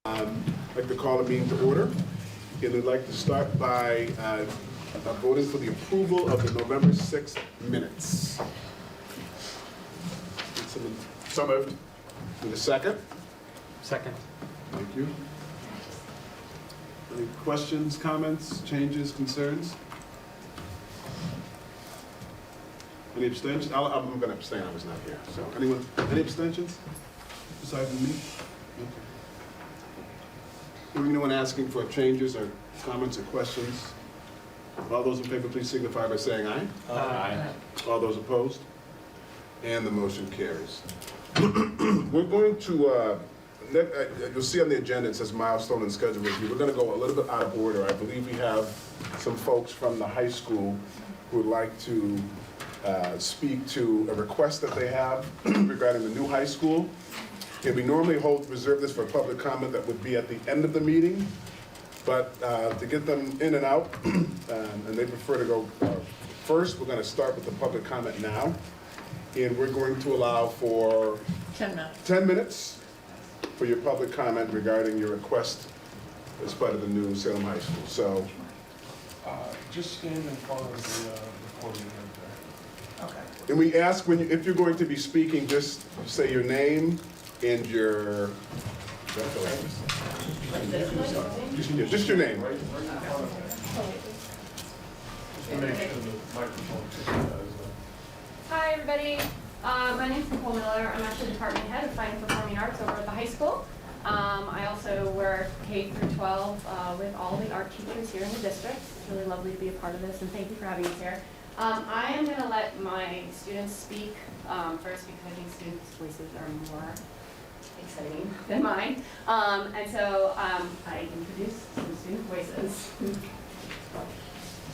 I'd like to call the meeting to order, and I'd like to start by voting for the approval of the November 6th minutes. So moved. Need a second? Second. Thank you. Any questions, comments, changes, concerns? Any abstentions? I'm going to abstain, I was not here. So anyone, any abstentions besides me? Okay. Anyone asking for changes or comments or questions? All those in favor, please signify by saying aye. Aye. All those opposed? And the motion carries. We're going to, you'll see on the agenda, it says milestone and schedule review. We're going to go a little bit out of order. I believe we have some folks from the high school who would like to speak to a request that they have regarding the new high school. And we normally reserve this for public comment that would be at the end of the meeting, but to get them in and out, and they prefer to go first, we're going to start with the public comment now. And we're going to allow for 10 minutes for your public comment regarding your request as part of the new Salem High School. So, just stand in front of the recording right there. Okay. and we ask if you're going to be speaking, just say your name and your, just your name. Right in front of it. Just to make sure the microphone picks it as Hi, everybody. My name is Nicole Miller. I'm actually department head of Fine and Performing Arts over at the high school. I also work K through 12 with all the art teachers here in the district. It's really lovely to be a part of this, and thank you for having us here. I am going to let my students speak first because I think students' voices are more exciting than mine. And so I introduce some student voices.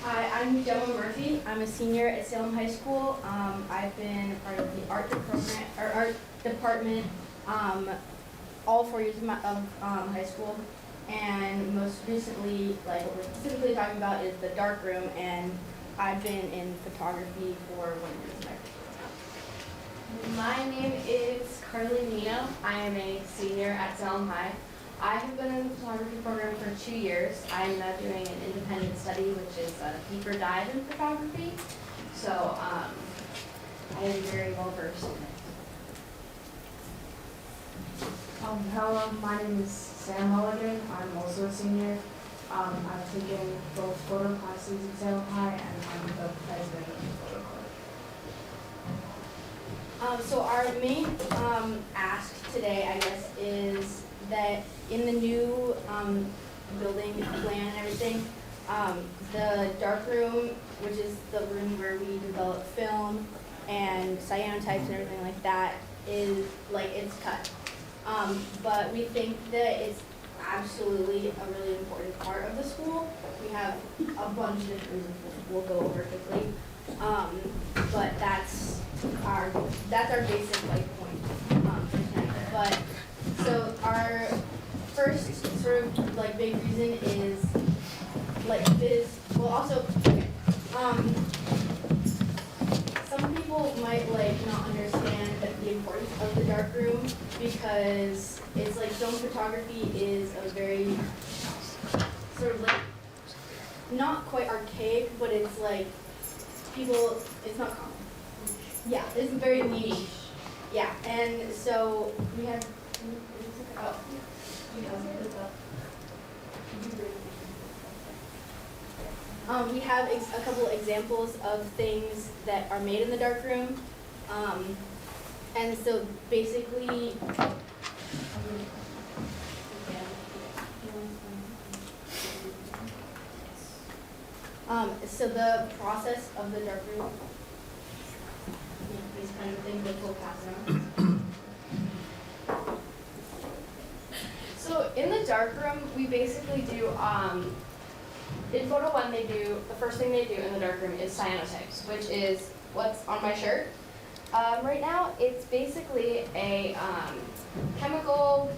Hi, I'm Gemma Murphy. I'm a senior at Salem High School. I've been part of the art department all 4 years of high school, and most recently, like what we're specifically talking about, is the dark room, and I've been in photography for 1 year. My name is Carly Nino. I am a senior at Salem High. I have been in the photography program for 2 years. I am now doing an independent study, which is a deeper dive in photography. So I am very well versed in it. Hello, my name is Sam Mulligan. I'm also a senior. I've taken both photo classes at Salem High, and I'm the president of the photo club. So our main ask today, I guess, is that in the new building plan and everything, the dark room, which is the room where we develop film and cyanotypes and everything like that, is like it's cut. But we think that it's absolutely a really important part of the school. We have a bunch of different reasons we'll go over quickly, but that's our basic like point for tonight. But so our first sort of like big reason is like also okay. Some people might like not understand the importance of the dark room because it's like film photography is a very sort of like not quite archaic, but it's like it's not common. Yeah, it's very niche. Yeah, and so we have. We have a couple examples of things that are made in the dark room, and so basically, so the process of the dark room, these kind of things that we'll pass around. So in the dark room, we basically do, in photo one, the first thing they do in the dark room is cyanotypes, which is what's on my shirt. Right now, it's basically a chemical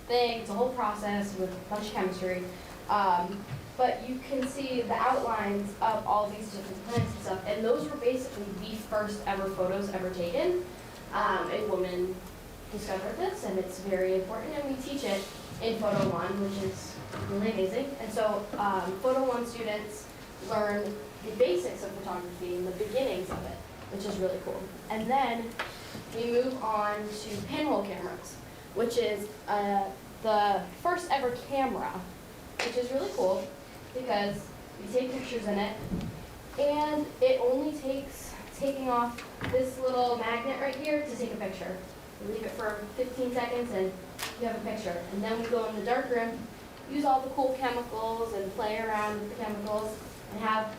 thing. It's a whole process with a bunch of chemistry. But you can see the outlines of all these different plants and stuff, and those were basically the first ever photos ever taken. A woman discovered this, and it's very important, and we teach it in Photo 1, which is really amazing. And so Photo 1 students learn the basics of photography and the beginnings of it, which is really cool. And then we move on to pinhole cameras, which is the first ever camera, which is really cool because we take pictures in it, and it only takes taking off this little magnet right here to take a picture. We leave it for 15 seconds and you have a picture. And then we go in the darkroom, use all the cool chemicals and play around with the chemicals and have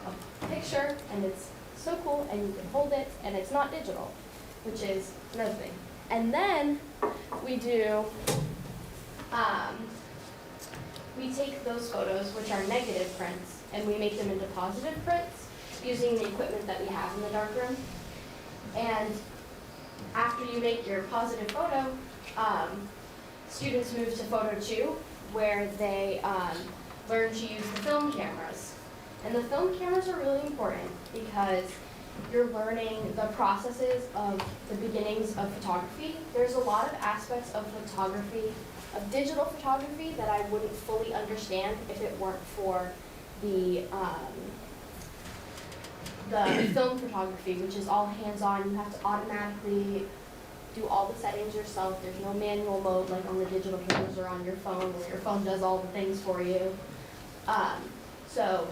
a picture, and it's so cool, and you can hold it, and it's not digital, which is another thing. And then we do, we take those photos, which are negative prints, and we make them into positive prints using the equipment that we have in the darkroom. And after you make your positive photo, students move to Photo 2, where they learn to use the film cameras. And the film cameras are really important because you're learning the processes of the beginnings of photography. There's a lot of aspects of photography, of digital photography, that I wouldn't fully understand if it weren't for the film photography, which is all hands-on. You have to automatically do all the settings yourself. There's no manual mode like on the digital cameras or on your phone, where your phone does all the things for you. So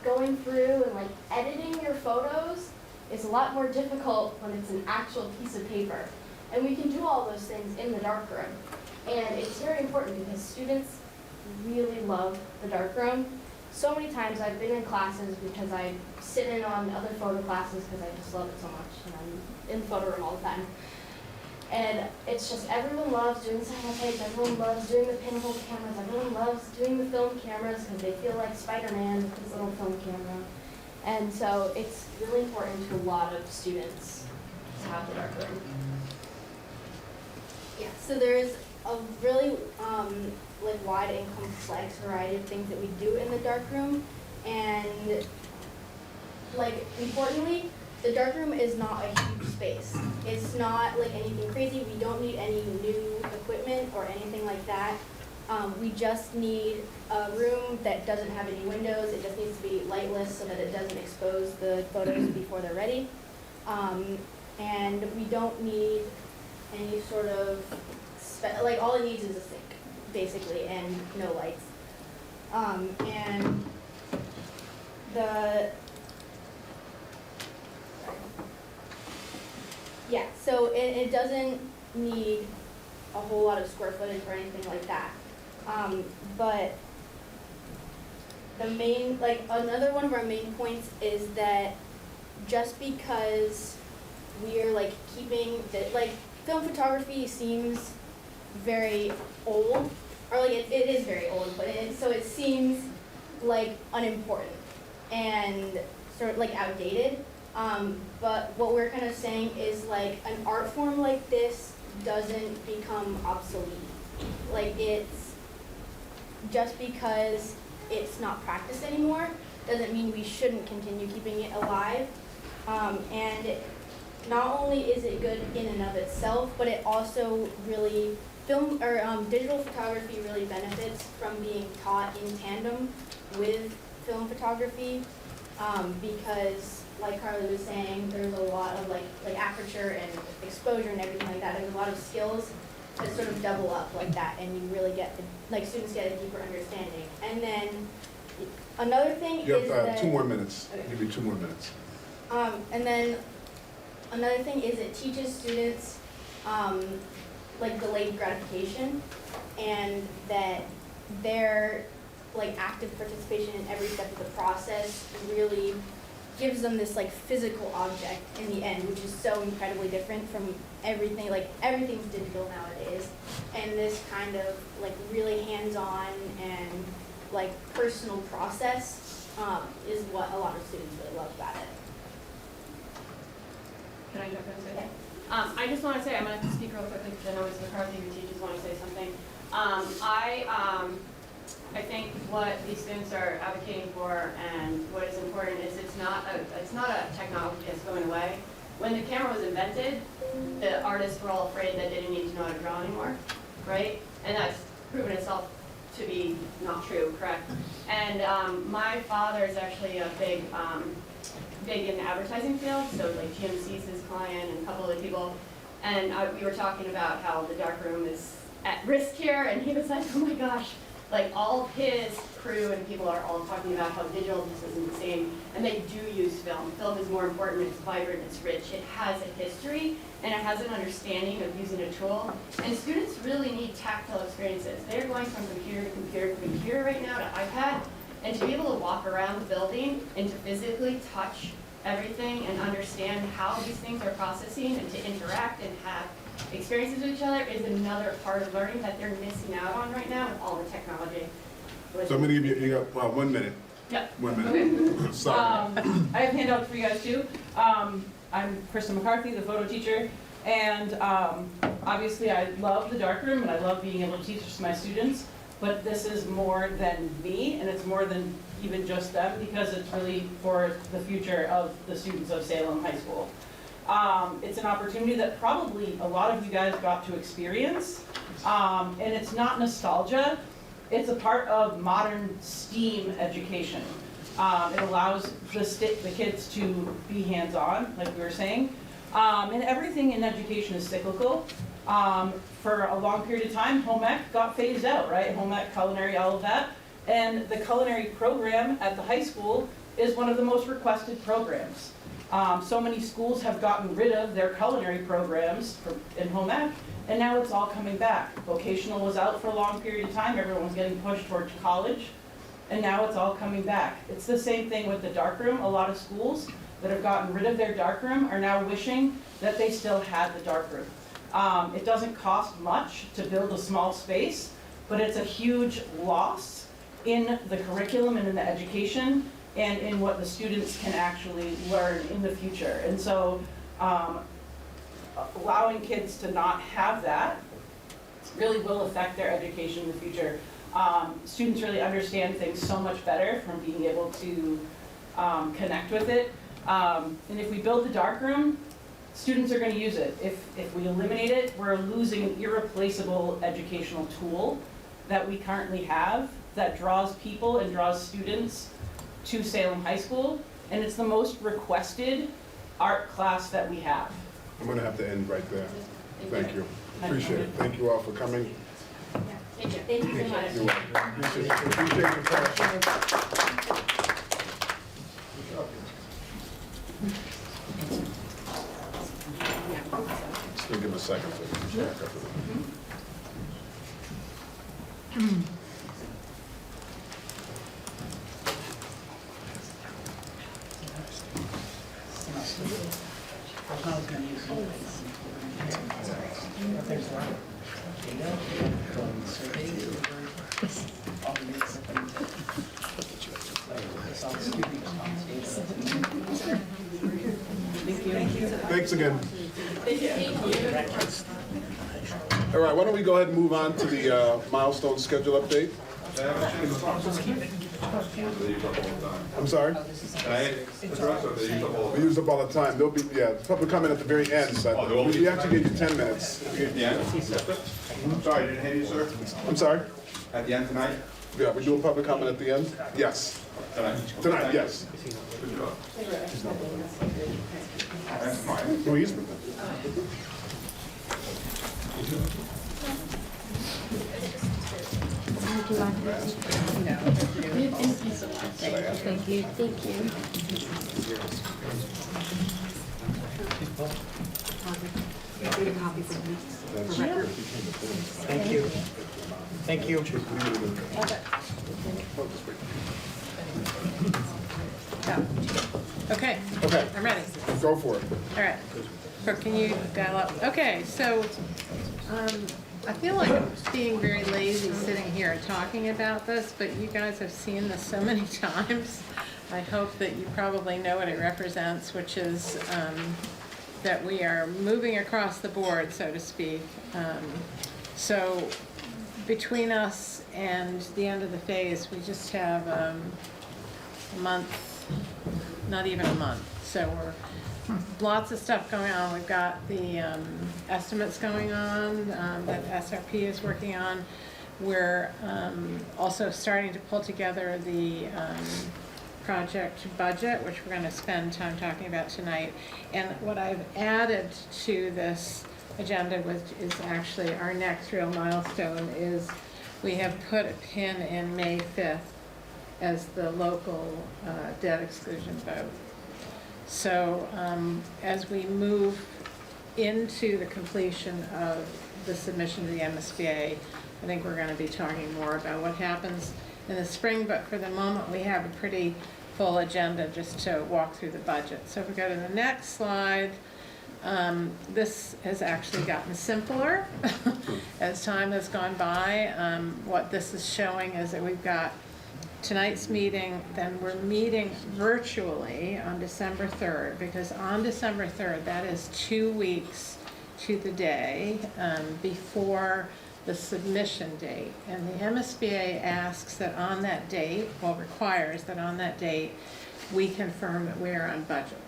going through and like editing your photos is a lot more difficult when it's an actual piece of paper. And we can do all those things in the darkroom. And it's very important because students really love the darkroom. So many times I've been in classes because I sit in on other photo classes because I just love it so much, and I'm in the photo room all the time. And it's just everyone loves doing the cyanotypes, everyone loves doing the pinhole cameras, everyone loves doing the film cameras because they feel like Spider-Man with his little film camera. And so it's really important to a lot of students to have the darkroom. Yeah, so there's a really like wide and complex variety of things that we do in the darkroom, and like importantly, the darkroom is not a huge space. It's not like anything crazy. We don't need any new equipment or anything like that. We just need a room that doesn't have any windows. It just needs to be lightless so that it doesn't expose the photos before they're ready. And we don't need any sort of, like all it needs is a sink, basically, and no lights. And yeah, so it doesn't need a whole lot of square footage or anything like that. But the main, like another one of our main points is that just because we're like keeping the, like film photography seems very old, or like it is very old, but so it seems like unimportant and sort of like outdated. But what we're kind of saying is like an art form like this doesn't become obsolete. Like it's just because it's not practiced anymore doesn't mean we shouldn't continue keeping it alive. And not only is it good in and of itself, but it also really digital photography really benefits from being taught in tandem with film photography, because like Carly was saying, there's a lot of like aperture and exposure and everything like that. There's a lot of skills that sort of double up like that, and you really get students get a deeper understanding. And then another thing You is have that 2 more minutes. Okay. I'll give you 2 more minutes. And then another thing is it teaches students like delayed gratification, and that their like active participation in every step of the process really gives them this like physical object in the end, which is so incredibly different from everything, like everything's digital nowadays. And this kind of like really hands-on and like personal process is what a lot of students really love about it. Can I jump in and say? I just want to say, I'm going to have to speak real quickly because I know Ms. McCarthy, your teachers, want to say something. I think what these students are advocating for and what is important is it's not a technology that's going away. When the camera was invented, the artists were all afraid that they didn't need to know how to draw anymore, right? And that's proven itself to be not true, correct? And my father is actually a big in the advertising field, so like GMC's his client and a couple other people. And we were talking about how the dark room is at risk here, and he was like, oh my gosh, like all of his crew and people are all talking about how digital just isn't the same, and they do use film. Film is more important, it's vibrant, it's rich, it has a history, and it has an understanding of using a tool. And students really need tactile experiences. They're going from computer to computer to computer right now to iPad, and to be able to walk around the building and to physically touch everything and understand how these things are processing and to interact and have experiences with each other is another part of learning that they're missing out on right now with all the technology. So I'm gonna give you got 1 minute. Yep. 1 minute. Sorry. I have handouts for you guys too. I'm Krista McCarthy, the photo teacher, and obviously I love the darkroom and I love being able to teach to my students, but this is more than me and it's more than even just them because it's really for the future of the students of Salem High School. It's an opportunity that probably a lot of you guys got to experience, and it's not nostalgia. It's a part of modern STEAM education. It allows the kids to be hands-on, like we were saying. And everything in education is cyclical. For a long period of time, home ec got phased out, right? Home ec, culinary, all of that. And the culinary program at the high school is one of the most requested programs. So many schools have gotten rid of their culinary programs in home ec, and now it's all coming back. Vocational was out for a long period of time, everyone was getting pushed towards college, and now it's all coming back. It's the same thing with the darkroom. A lot of schools that have gotten rid of their darkroom are now wishing that they still had the darkroom. It doesn't cost much to build a small space, but it's a huge loss in the curriculum and in the education and in what the students can actually learn in the future. And so allowing kids to not have that really will affect their education in the future. Students really understand things so much better from being able to connect with it. And if we build the darkroom, students are going to use it. If we eliminate it, we're losing an irreplaceable educational tool that we currently have that draws people and draws students to Salem High School, and it's the most requested art class that we have. I'm gonna have to end right there. Thank you. Appreciate it. Thank you all for coming. Thank you. Thank you so much. You're welcome. Appreciate your passion. Just give him a second to back up. Thanks again. All right, why don't we go ahead and move on to the milestone schedule update? I'm sorry? We use up all the time. There'll be, public comment at the very end, but we actually gave you 10 minutes. I'm sorry, I didn't hear you, sir. I'm sorry? At the end tonight? Yeah, we do a public comment at the end? Yes. Tonight? Tonight, yes. Good job. That's fine. No, he's. Thank you. Thank you. Thank you. Thank you. Okay, Okay, I'm ready. go for it. All right. So can you dial up? Okay, so I feel like I'm being very lazy sitting here and talking about this, but you guys have seen this so many times. I hope that you probably know what it represents, which is that we are moving across the board, so to speak. So between us and the end of the phase, we just have a month, not even a month. So we're lots of stuff going on. We've got the estimates going on that SRP is working on. We're also starting to pull together the project budget, which we're going to spend time talking about tonight. And what I've added to this agenda, which is actually our next real milestone, is we have put a pin in May 5th as the local debt exclusion vote. So as we move into the completion of the submission to the MSBA, I think we're going to be talking more about what happens in the spring, but for the moment we have a pretty full agenda just to walk through the budget. So if we go to the next slide, this has actually gotten simpler as time has gone by. What this is showing is that we've got tonight's meeting, then we're meeting virtually on December 3rd, because on December 3rd, that is 2 weeks to the day before the submission date. And the MSBA asks that on that date, well, requires that on that date, we confirm that we are on budget.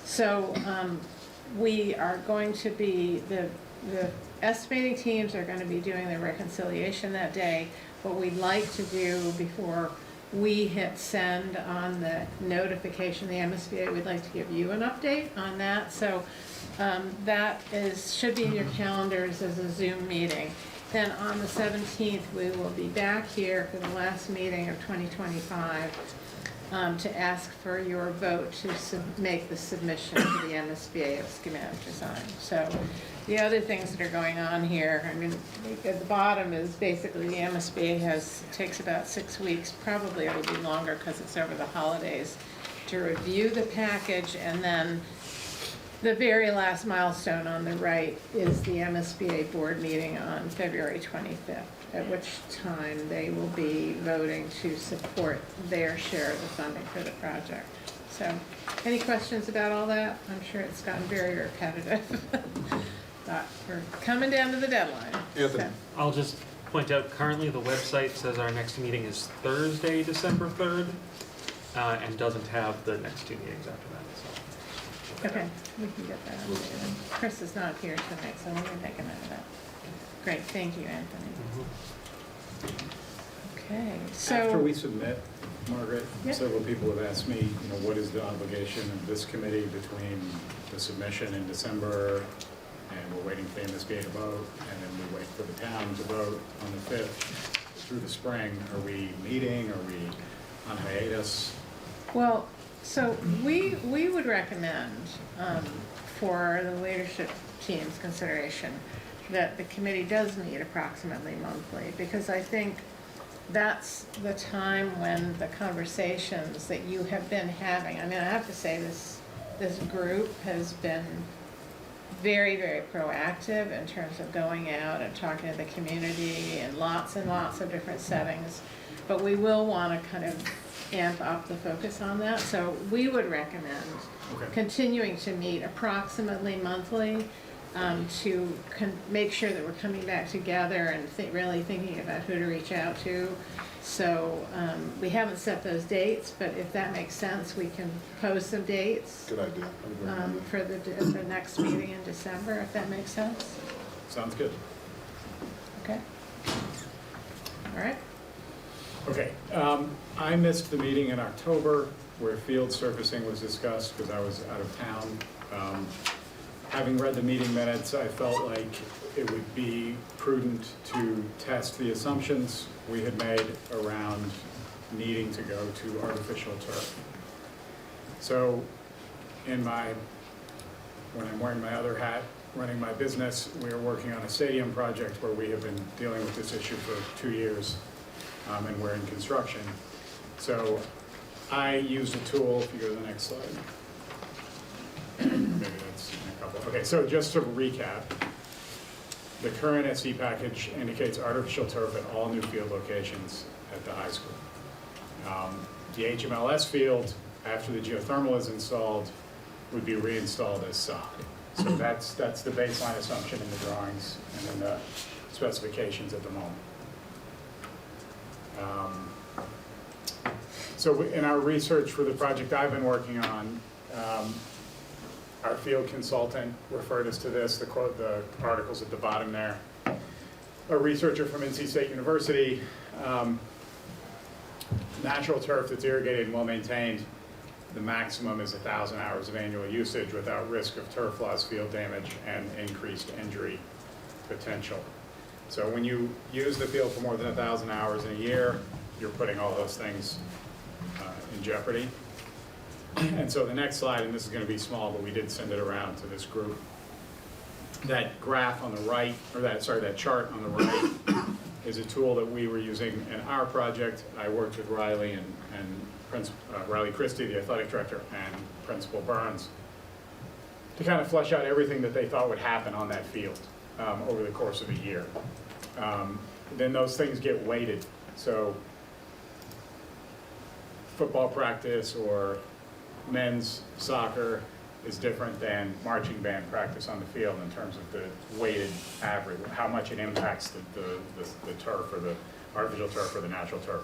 So we are going to be, the estimating teams are going to be doing the reconciliation that day. What we'd like to do before we hit send on the notification, the MSBA, we'd like to give you an update on that. So that should be in your calendars as a Zoom meeting. Then on the 17th, we will be back here for the last meeting of 2025 to ask for your vote to make the submission to the MSBA of schematic design. So the other things that are going on here, I mean, at the bottom is basically the MSBA takes about 6 weeks, probably it'll be longer because it's over the holidays, to review the package. And then the very last milestone on the right is the MSBA board meeting on February 25th, at which time they will be voting to support their share of the funding for the project. So, any questions about all that? I'm sure it's gotten very repetitive. But we're coming down to the deadline. Anthony. So. I'll just point out, currently the website says our next meeting is Thursday, December 3rd, and doesn't have the next 2 meetings after that, so. Okay, we can get that on there then. Chris is not here tonight, so we're gonna make a note of that. Great, thank you, Anthony. Okay, so. After we submit, Margaret, Yeah. several people have asked me, what is the obligation of this committee between the submission in December and we're waiting for the MSBA to vote, and then we wait for the town to vote on the 5th through the spring? Are we meeting? Are we on hiatus? Well, so we would recommend for the leadership team's consideration that the committee does meet approximately monthly, because I think that's the time when the conversations that you have been having, I mean, I have to say this group has been very, very proactive in terms of going out and talking to the community in lots and lots of different settings. But we will want to kind of amp up the focus on that. So we would recommend continuing to meet approximately monthly to make sure that we're coming back together and really thinking about who to reach out to. So we haven't set those dates, but if that makes sense, we can post some dates. Good idea. For the next meeting in December, if that makes sense. Sounds good. Okay. All right. Okay, I missed the meeting in October where field surfacing was discussed because I was out of town. Having read the meeting minutes, I felt like it would be prudent to test the assumptions we had made around needing to go to artificial turf. So when I'm wearing my other hat, running my business, we are working on a stadium project where we have been dealing with this issue for 2 years. And we're in construction. So I used a tool, if you go to the next slide. Maybe that's in a couple. Okay, so just to recap, the current SE package indicates artificial turf at all new field locations at the high school. The HMLS field, after the geothermal is installed, would be reinstalled as sod. So that's the baseline assumption in the drawings and in the specifications at the moment. So in our research for the project I've been working on, our field consultant referred us to this, the articles at the bottom there. a researcher from NC State University, natural turf that's irrigated and well-maintained, the maximum is 1,000 hours of annual usage without risk of turf loss, field damage, and increased injury potential. So when you use the field for more than 1,000 hours in a year, you're putting all those things in jeopardy. And so the next slide, and this is going to be small, but we did send it around to this group. That graph on the right, or that chart on the right is a tool that we were using in our project. I worked with Riley and Riley Christie, the athletic director, and Principal Burns to kind of flesh out everything that they thought would happen on that field over the course of a year. Then those things get weighted. So football practice or men's soccer is different than marching band practice on the field in terms of the weighted average, how much it impacts the turf, or the artificial turf or the natural turf.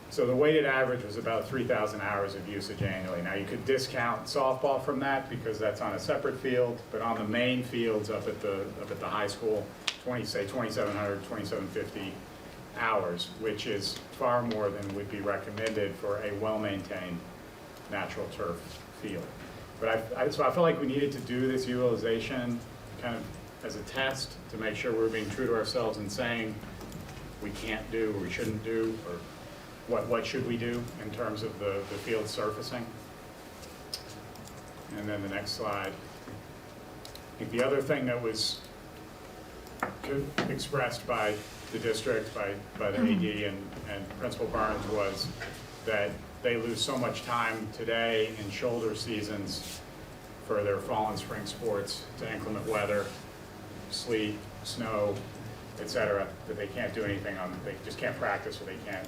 So the weighted average was about 3,000 hours of usage annually. Now you could discount softball from that because that's on a separate field, but on the main fields up at the high school, say 2,700, 2,750 hours, which is far more than would be recommended for a well-maintained natural turf field. But so I felt like we needed to do this utilization kind of as a test to make sure we're being true to ourselves and saying we can't do, or we shouldn't do, or what should we do in terms of the field surfacing. And then the next slide. I think the other thing that was expressed by the district, by the AD and Principal Burns, was that they lose so much time today in shoulder seasons for their fall and spring sports to inclement weather, sleet, snow, etc., that they can't do anything on. They just can't practice, or they can't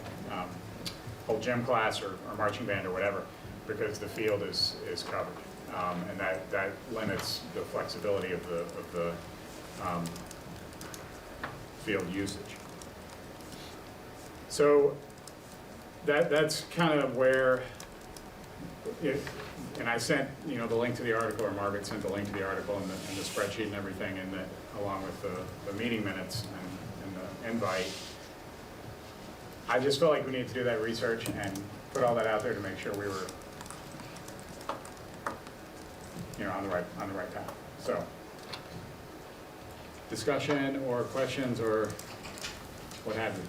hold gym class or marching band or whatever, because the field is covered, and that limits the flexibility of the field usage. So that's kind of where and I sent the link to the article, or Margaret sent the link to the article and the spreadsheet and everything, and along with the meeting minutes and the invite. I just felt like we needed to do that research and put all that out there to make sure we were on the right path. So discussion or questions or what have you.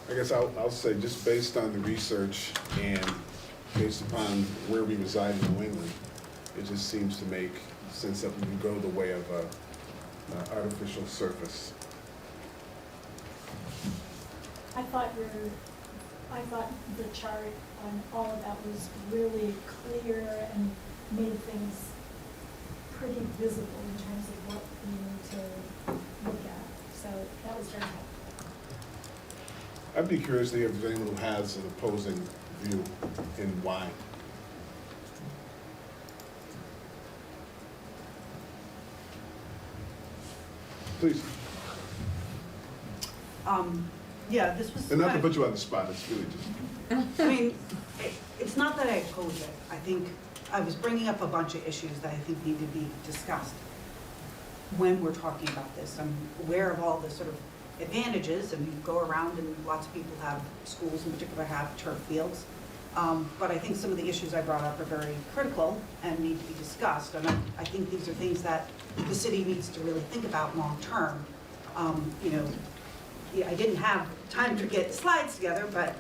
I guess I'll say, just based on the research and based upon where we reside in New England, it just seems to make sense that we can go the way of artificial surface. I thought the chart on all of that was really clear and made things pretty visible in terms of what we need to look at. So that was very helpful. I'd be curious to hear if there's anyone who has an opposing view and why. Please. Yeah, this was. And not to put you on the spot, it's really just. I mean, it's not that I oppose it. I think I was bringing up a bunch of issues that I think need to be discussed when we're talking about this. I'm aware of all the sort of advantages, and you go around and lots of people have, schools in particular have turf fields. But I think some of the issues I brought up are very critical and need to be discussed. And I think these are things that the city needs to really think about long term. I didn't have time to get slides together, but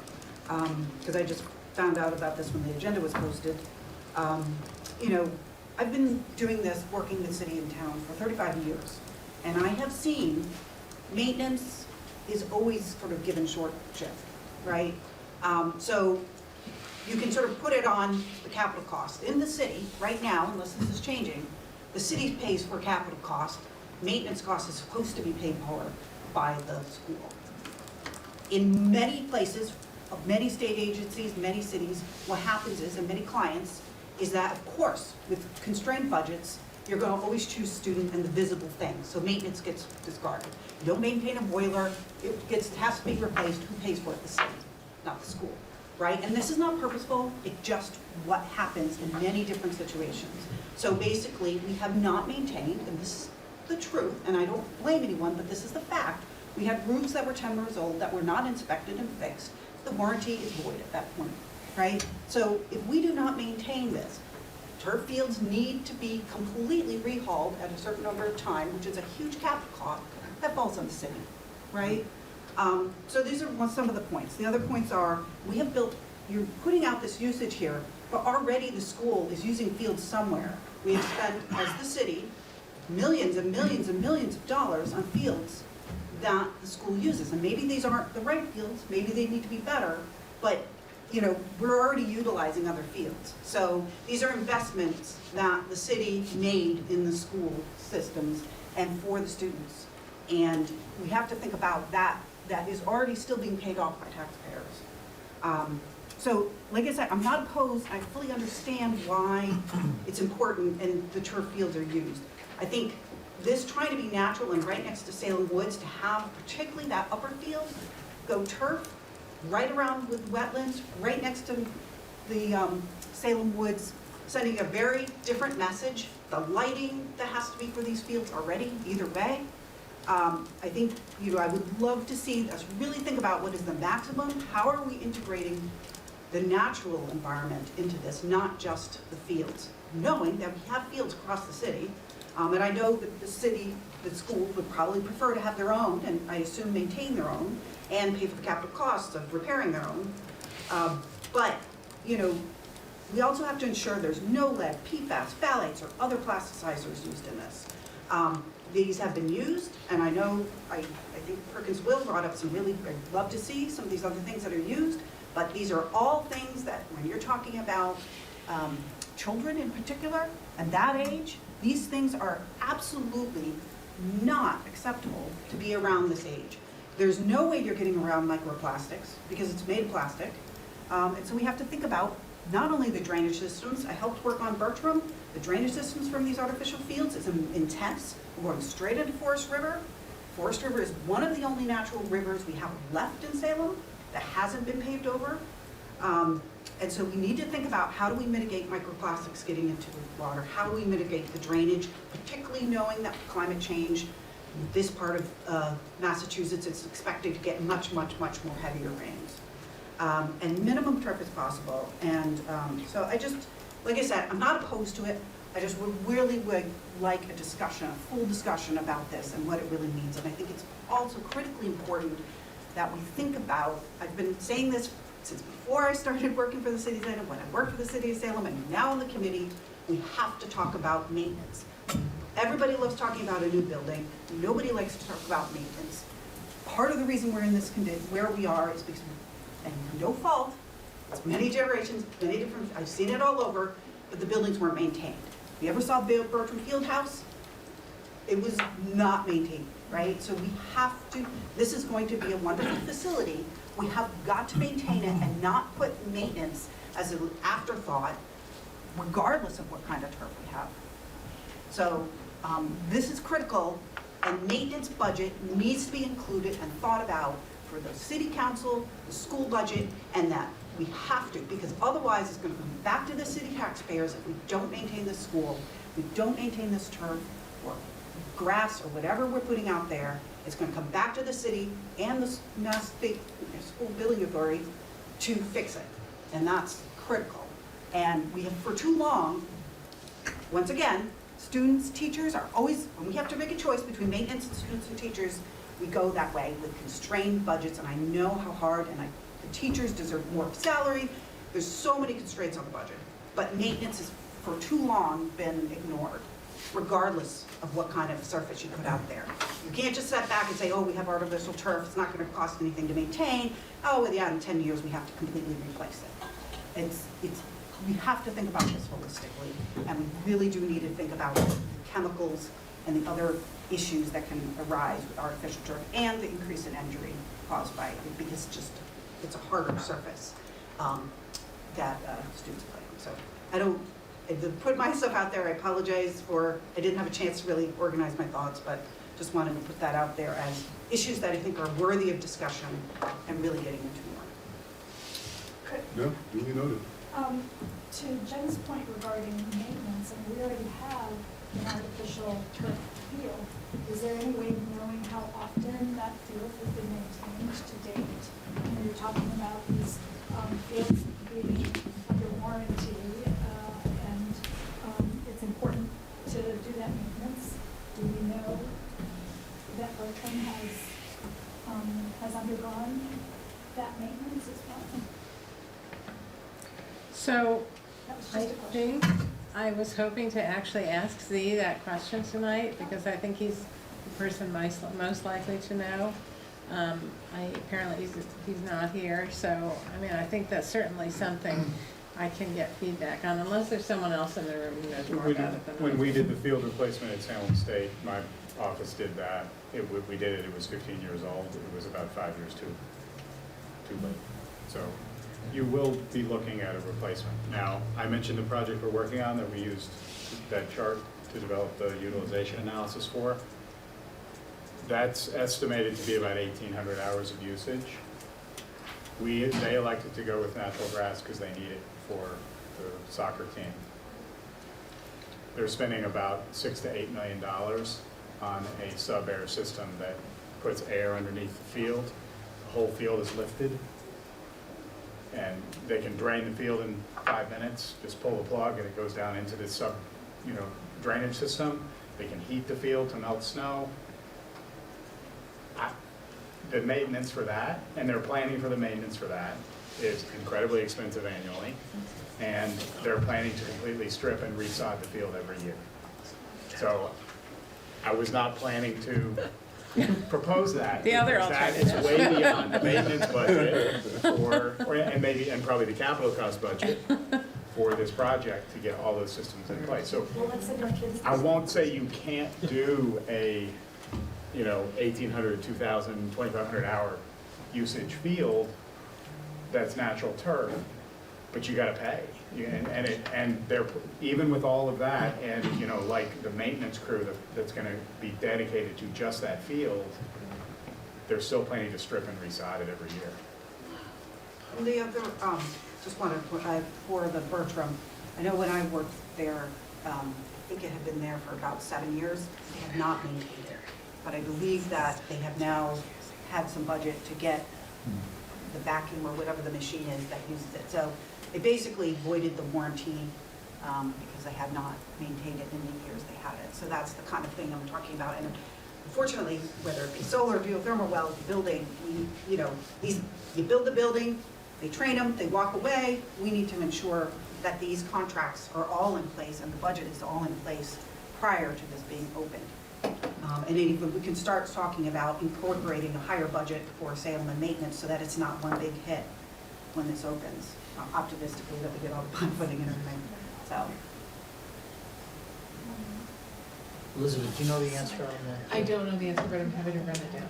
because I just found out about this when the agenda was posted. I've been doing this, working with city and town for 35 years, and I have seen maintenance is always sort of given short shift, right? So you can sort of put it on the capital cost. In the city, right now, unless this is changing, the city pays for capital cost. Maintenance cost is supposed to be paid for by the school. In many places, of many state agencies, many cities, what happens is, and many clients, is that, of course, with constrained budgets, you're going to always choose student and the visible things. So maintenance gets discarded. You don't maintain a boiler, it has to be replaced. Who pays for it? The city, not the school, right? And this is not purposeful. It's just what happens in many different situations. So basically, we have not maintained, and this the truth, and I don't blame anyone, but this is the fact. We had roofs that were 10 years old that were not inspected and fixed. The warranty is void at that point, right? So if we do not maintain this, turf fields need to be completely rehauled at a certain number of time, which is a huge capital cost that falls on the city, right? So these are some of the points. The other points are, we have built, you're putting out this usage here, but already the school is using fields somewhere. We have spent, as the city, millions and millions and millions of dollars on fields that the school uses. And maybe these aren't the right fields, maybe they need to be better, but you know, we're already utilizing other fields. So these are investments that the city made in the school systems and for the students. And we have to think about that is already still being paid off by taxpayers. So, like I said, I'm not opposed. I fully understand why it's important and the turf fields are used. I think this trying to be natural and right next to Salem Woods, to have particularly that upper field go turf, right around with wetlands, right next to the Salem Woods, sending a very different message. The lighting that has to be for these fields already, either way. I think, you know, I would love to see us really think about what is the maximum, how are we integrating the natural environment into this, not just the fields, knowing that we have fields across the city. And I know that the city, the schools would probably prefer to have their own, and I assume maintain their own, and pay for the capital costs of repairing their own. But, you know, we also have to ensure there's no lead, PFAS, phthalates, or other plasticizers used in this. These have been used, and I know, I think Perkins Will brought up some really, I'd love to see some of these other things that are used, but these are all things that when you're talking about children in particular, and that age, these things are absolutely not acceptable to be around this age. There's no way you're getting around microplastics because it's made of plastic. And so we have to think about not only the drainage systems. I helped work on Bertram. The drainage systems from these artificial fields is intense. We're going straight into Forest River. Forest River is one of the only natural rivers we have left in Salem that hasn't been paved over. And so we need to think about how do we mitigate microplastics getting into the water? How do we mitigate the drainage, particularly knowing that climate change, this part of Massachusetts is expected to get much, much, much more heavier rains. And minimum turf is possible. And so I just, like I said, I'm not opposed to it. I just would like a discussion, a full discussion about this and what it really means. And I think it's also critically important that we think about, I've been saying this since before I started working for the City of Salem, when I worked for the City of Salem, and now in the committee, we have to talk about maintenance. Everybody loves talking about a new building. Nobody likes to talk about maintenance. Part of the reason we're in this condition, where we are, is because, and no fault, it's many generations, many different, I've seen it all over, but the buildings weren't maintained. If you ever saw Bertram Fieldhouse, it was not maintained, right? So we have to, this is going to be a wonderful facility. We have got to maintain it and not put maintenance as an afterthought, regardless of what kind of turf we have. So this is critical, and maintenance budget needs to be included and thought about for the city council, the school budget, and that we have to, because otherwise it's going to come back to the city taxpayers if we don't maintain this school, we don't maintain this turf or grass or whatever we're putting out there. It's going to come back to the city and the Mass State School Building Authority to fix it, and that's critical. And we have, for too long, once again, students, teachers are always, when we have to make a choice between maintenance and students and teachers, we go that way with constrained budgets, and I know how hard, and the teachers deserve more salary. There's so many constraints on the budget, but maintenance has for too long been ignored, regardless of what kind of surface you put out there. You can't just sit back and say, oh, we have artificial turf, it's not going to cost anything to maintain. Oh, well, yeah, in 10 years we have to completely replace it. We have to think about this holistically, and we really do need to think about the chemicals and the other issues that can arise with artificial turf and the increase in injury caused by it, because it's a harder surface that students play on. So to put myself out there, I apologize I didn't have a chance to really organize my thoughts, but just wanted to put that out there as issues that I think are worthy of discussion and really getting into more. No, duly noted. To Jen's point regarding maintenance, and we already have an artificial turf field. Is there any way of knowing how often that field has been maintained to date? And you're talking about these fields being under warranty, and it's important to do that maintenance. Do we know that Bertram has undergone that maintenance as well? So That was I just a question. think I was hoping to actually ask Z that question tonight because I think he's the person most likely to know. Apparently he's not here, so I mean I think that's certainly something I can get feedback on, unless there's someone else in the room who knows more about it than I do. When we did the field replacement at Salem State, my office did that. We did it, it was 15 years old. It was about 5 years too late. So you will be looking at a replacement. Now, I mentioned the project we're working on that we used that chart to develop the utilization analysis for. That's estimated to be about 1,800 hours of usage. They elected to go with natural grass because they need it for the soccer team. They're spending about $6 to $8 million on a sub-air system that puts air underneath the field. The whole field is lifted, and they can drain the field in 5 minutes. Just pull the plug, and it goes down into this drainage system. They can heat the field to melt snow. The maintenance for that, and they're planning for the maintenance for that, is incredibly expensive annually, and they're planning to completely strip and resod the field every year. So I was not planning to propose that. The other because that alternative. is way beyond the maintenance budget, and probably the capital cost budget for this project to get all those systems in place. So Well, let's say our kids. I won't say you can't do a 1,800, 2,000, 2,500 hour usage field that's natural turf, but you gotta pay. And they're, even with all of that, and like the maintenance crew that's gonna be dedicated to just that field, they're still planning to strip and resod it every year. And the other, just wanted to put, for the Bertram, I know when I worked there, I think it had been there for about 7 years, they have not maintained it. But I believe that they have now had some budget to get the vacuum or whatever the machine is that uses it. So they basically voided the warranty because they have not maintained it in the years they had it. So that's the kind of thing I'm talking about. And unfortunately, whether it be solar, geothermal wells, building, you build the building, they train them, they walk away. We need to ensure that these contracts are all in place and the budget is all in place prior to this being opened. And even we can start talking about incorporating a higher budget for Salem and maintenance so that it's not one big hit when this opens, optimistically that we get all the bond funding and everything, so. Elizabeth, do you know the answer on that? I don't know the answer, but I'm happy to run it down.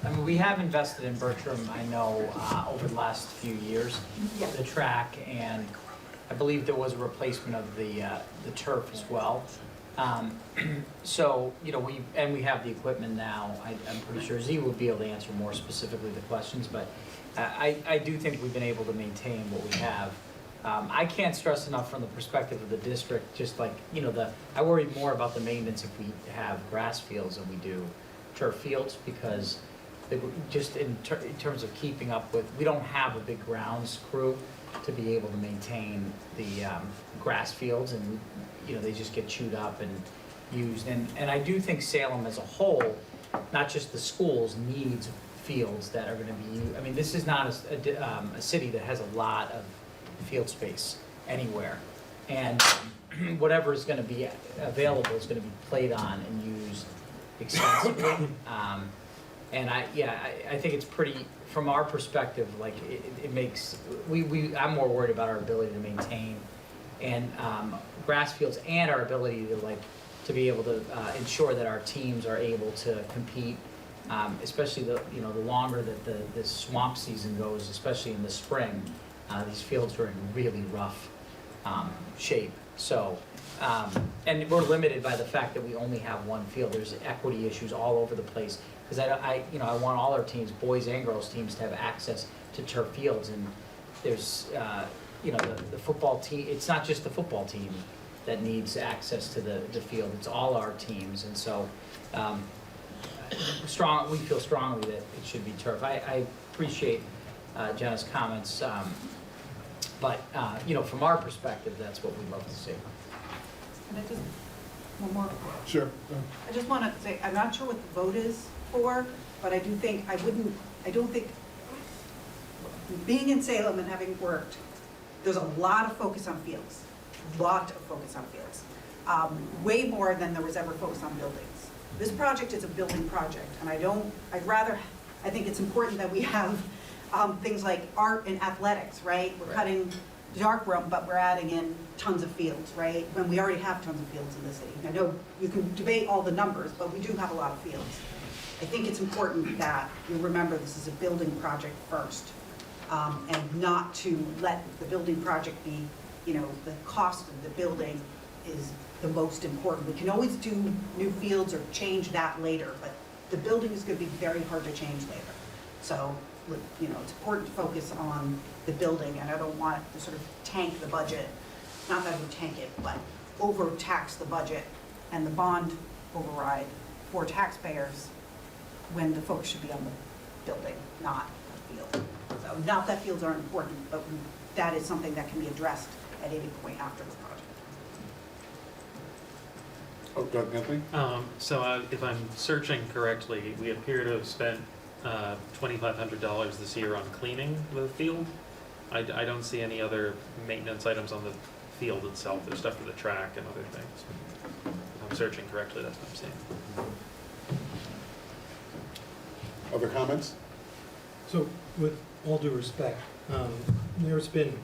I mean, we have invested in Bertram, I know, over the last few years, Yeah. the track, and I believe there was a replacement of the turf as well. So, we have the equipment now. I'm pretty sure Z will be able to answer more specifically the questions, but I do think we've been able to maintain what we have. I can't stress enough from the perspective of the district, just like, I worry more about the maintenance if we have grass fields than we do turf fields, because just in terms of keeping up with, we don't have a big grounds crew to be able to maintain the grass fields, and they just get chewed up and used. And I do think Salem as a whole, not just the schools, needs fields that are going to be used. I mean, this is not a city that has a lot of field space anywhere, and whatever is going to be available is going to be played on and used extensively. And I think it's pretty, from our perspective, like it makes, I'm more worried about our ability to maintain and grass fields, and our ability to be able to ensure that our teams are able to compete, especially the longer that the swamp season goes, especially in the spring. These fields are in really rough shape. So, and we're limited by the fact that we only have one field. There's equity issues all over the place. Because I want all our teams, boys and girls teams, to have access to turf fields. And there's, the football team. It's not just the football team. that needs access to the field. It's all our teams, and so we feel strongly that it should be turf. I appreciate Jenna's comments, but from our perspective, that's what we'd love to see. And I just, one more. Sure. I just want to say, I'm not sure what the vote is for, but I do think, I don't think, being in Salem and having worked, there's a lot of focus on fields, way more than there was ever focus on buildings. This project is a building project, and I think it's important that we have things like art and athletics, right? We're cutting dark room, but we're adding in tons of fields, right? When we already have tons of fields in the city. I know you can debate all the numbers, but we do have a lot of fields. I think it's important that you remember this is a building project first, and not to let the building project be, the cost of the building is the most important. We can always do new fields or change that later, but the building is going to be very hard to change later. So, it's important to focus on the building, and I don't want to sort of tank the budget. Not that I would tank it, but overtax the budget and the bond override for taxpayers when the focus should be on the building, not the field. So, not that fields aren't important, but that is something that can be addressed at any point after the project. Oh, go ahead, Anthony? So if I'm searching correctly, we appear to have spent $2,500 this year on cleaning the field. I don't see any other maintenance items on the field itself. There's stuff for the track and other things. If I'm searching correctly, that's what I'm seeing. Other comments? So, with all due respect, there's been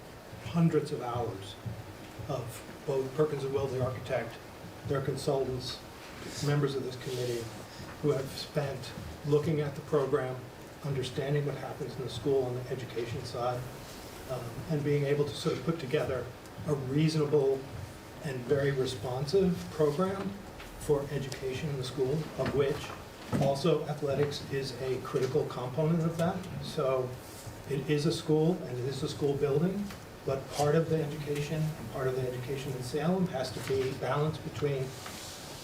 hundreds of hours of both Perkins and Will, the architect, their consultants, members of this committee, who have spent looking at the program, understanding what happens in the school on the education side, and being able to sort of put together a reasonable and very responsive program for education in the school, of which also athletics is a critical component of that. So it is a school and it is a school building, but part of the education and part of the education in Salem has to be balanced between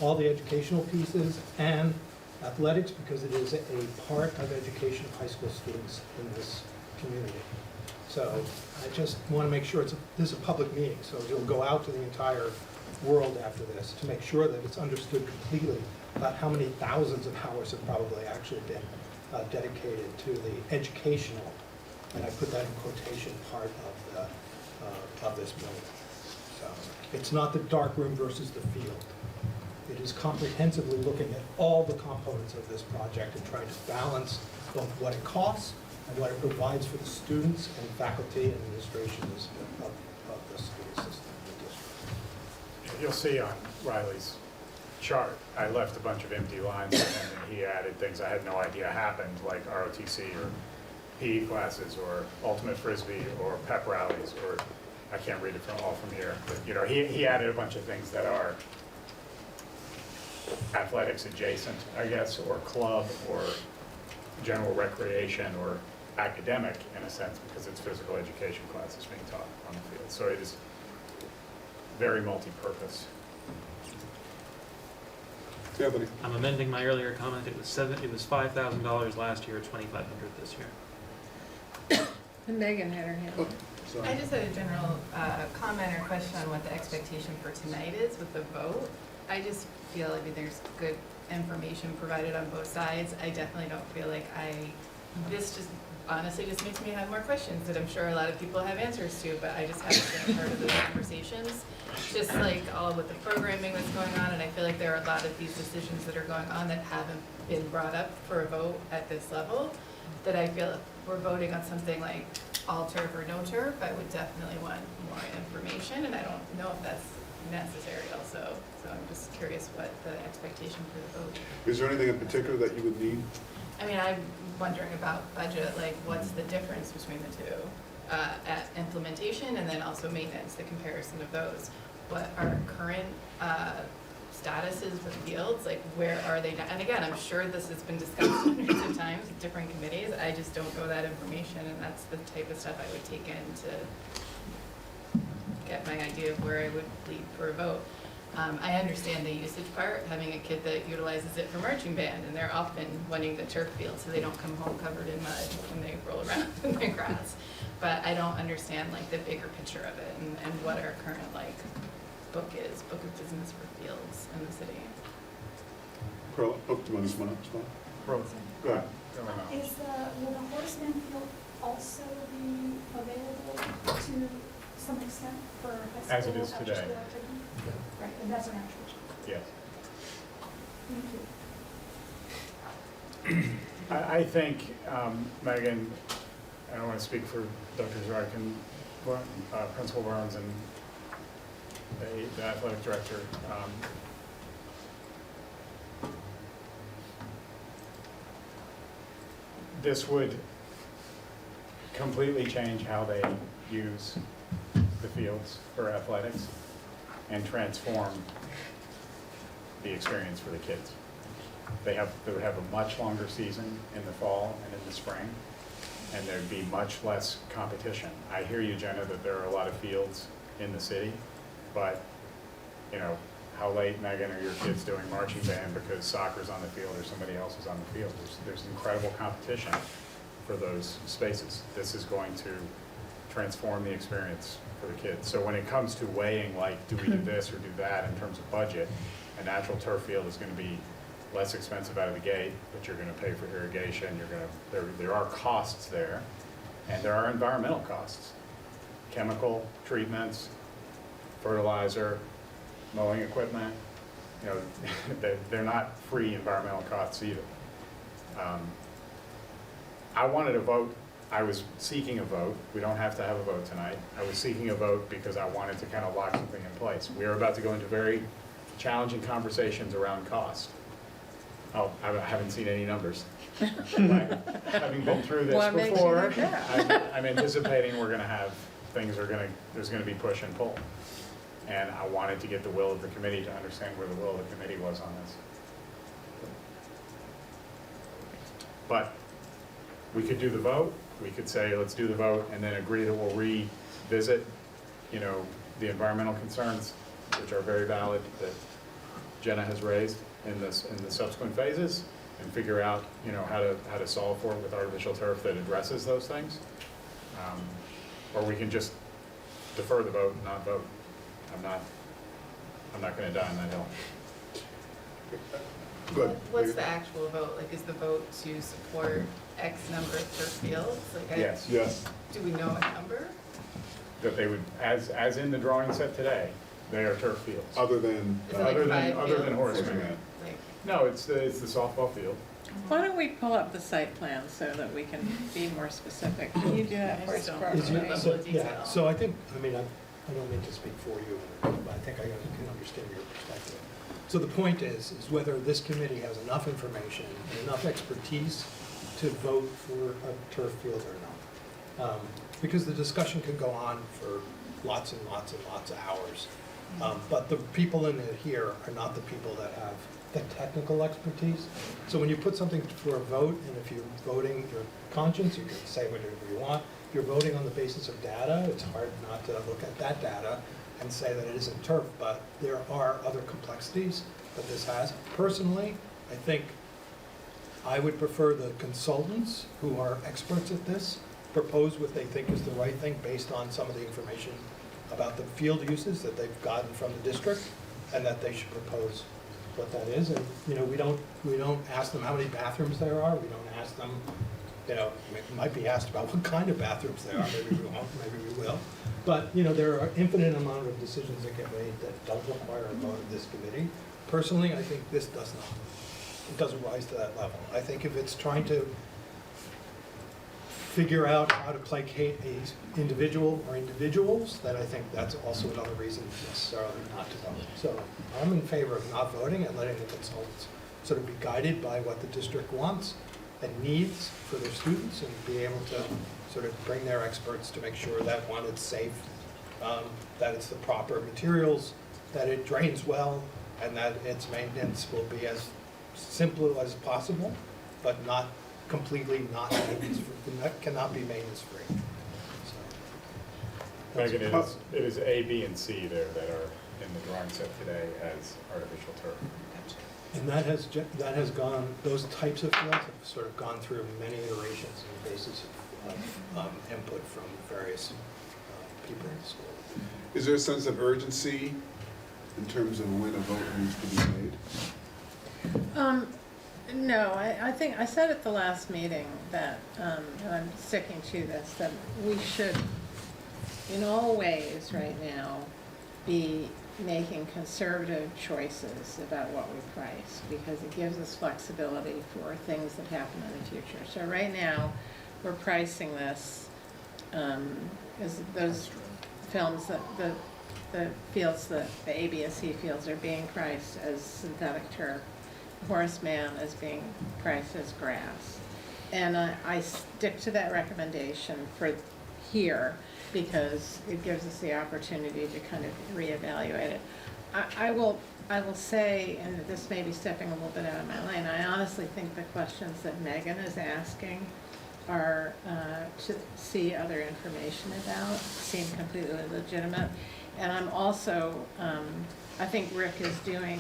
all the educational pieces and athletics, because it is a part of education of high school students in this community. So I just want to make sure this is a public meeting, so it'll go out to the entire world after this to make sure that it's understood completely about how many thousands of hours have probably actually been dedicated to the educational, and I put that in quotation, part of this building. So it's not the dark room versus the field. It is comprehensively looking at all the components of this project and trying to balance both what it costs and what it provides for the students and faculty and administrations of the school system in the district. You'll see on Riley's chart, I left a bunch of empty lines and he added things I had no idea happened, like ROTC or PE classes or ultimate frisbee or pep rallies, or I can't read it all from here, but he added a bunch of things that are athletics adjacent, I guess, or club or general recreation or academic in a sense, because it's physical education classes being taught on the field. So it is very multi-purpose. Anthony? I'm amending my earlier comment. It was $5,000 last year, $2,500 this year. And Megan had her hand up. Sorry. I just had a general comment or question on what the expectation for tonight is with the vote. I just feel like there's good information provided on both sides. I definitely don't feel like this just honestly just makes me have more questions that I'm sure a lot of people have answers to, but I just haven't been part of those conversations. Just like all with the programming that's going on, and I feel like there are a lot of these decisions that are going on that haven't been brought up for a vote at this level, that I feel if we're voting on something like all turf or no turf, I would definitely want more information, and I don't know if that's necessary also. So I'm just curious what the expectation for the vote. Is there anything in particular that you would need? I mean, I'm wondering about budget, like what's the difference between the two at implementation and then also maintenance, the comparison of those. What are current statuses for the fields, like where are they now? And again, I'm sure this has been discussed hundreds of times with different committees. I just don't know that information, and that's the type of stuff I would take in to get my idea of where I would lead for a vote. I understand the usage part, having a kid that utilizes it for marching band, and they're often wanting the turf field so they don't come home covered in mud when they roll around in the grass. But I don't understand like the bigger picture of it and what our current like book of business for fields in the city. Pearl, oh, do you want to come up? Pearl, Go ahead. Will the horseman field also be available to some extent for high school? As it is after today. school activity? Right, and that's an actual change. yes. Thank you. I think, Megan, I don't want to speak for Dr. Zarkin, Principal Burns and the athletic director. This would completely change how they use the fields for athletics and transform the experience for the kids. They would have a much longer season in the fall and in the spring, and there'd be much less competition. I hear you, Jenna, that there are a lot of fields in the city, but, you know, how late, Megan, are your kids doing marching band because soccer's on the field or somebody else is on the field? There's incredible competition for those spaces. This is going to transform the experience for the kids. So when it comes to weighing, like, do we do this or do that in terms of budget, a natural turf field is going to be less expensive out of the gate, but you're going to pay for irrigation. There are costs there, and there are environmental costs, chemical treatments, fertilizer, mowing equipment. You know, they're not free environmental costs either. I wanted a vote. I was seeking a vote. We don't have to have a vote tonight. I was seeking a vote because I wanted to kind of lock something in place. We are about to go into very challenging conversations around cost. Oh, I haven't seen any numbers. Having been through this before, I'm anticipating we're going to have there's going to be push and pull. And I wanted to get the will of the committee to understand where the will of the committee was on this. But we could do the vote. We could say, let's do the vote, and then agree that we'll revisit, you know, the environmental concerns, which are very valid, that Jenna has raised in the subsequent phases, and figure out, you know, how to solve for it with artificial turf that addresses those things. Or we can just defer the vote and not vote. I'm not going to die on that hill. Good. What's the actual vote? Like, is the vote to support X number of turf fields? Like, Yes. Do we know a number? That they would, as in the drawing set today, they are turf fields. Other than Is it like 5 other than fields? horsemen. Like, No, it's the softball field. Why don't we pull up the site plan so that we can be more specific? Can you do that for us, don't Brooke? know. Is Level it, of yeah, detail. so I think, I mean, I don't mean to speak for you, but I think I can understand your perspective. So the point is whether this committee has enough information and enough expertise to vote for a turf field or not. Because the discussion could go on for lots and lots and lots of hours. But the people in it here are not the people that have the technical expertise. So when you put something for a vote, and if you're voting your conscience, you can say whatever you want. If you're voting on the basis of data, it's hard not to look at that data and say that it isn't turf, but there are other complexities that this has. Personally, I think I would prefer the consultants who are experts at this propose what they think is the right thing based on some of the information about the field uses that they've gotten from the district, and that they should propose what that is. And, you know, we don't ask them how many bathrooms there are. We don't ask them, you know, we might be asked about what kind of bathrooms there are. Maybe we won't, maybe we will. But, you know, there are infinite amount of decisions that get made that don't require a vote of this committee. Personally, I think this does not. It doesn't rise to that level. I think if it's trying to figure out how to placate a individual or individuals, then I think that's also another reason necessarily not to vote. So I'm in favor of not voting and letting the consultants sort of be guided by what the district wants and needs for their students, and be able to sort of bring their experts to make sure that, one, it's safe, that it's the proper materials, that it drains well, and that its maintenance will be as simple as possible, but not completely not maintenance free, cannot be maintenance free. So, Megan, it is A, B, and C there that are in the drawing set today as artificial turf. And that has gone, those types of fields have sort of gone through many iterations on the basis of input from various people in the school. Is there a sense of urgency in terms of when a vote needs to be made? No, I think, I said at the last meeting that, and I'm sticking to this, that we should, in all ways right now, be making conservative choices about what we price, because it gives us flexibility for things that happen in the future. So right now, we're pricing this, as those films that, the fields, the A, B, and C fields are being priced as synthetic turf. Horace Mann is being priced as grass. And I stick to that recommendation for here, because it gives us the opportunity to kind of reevaluate it. I will say, and this may be stepping a little bit out of my lane, I honestly think the questions that Megan is asking are to see other information about, seem completely legitimate. And I'm also, I think Rick is doing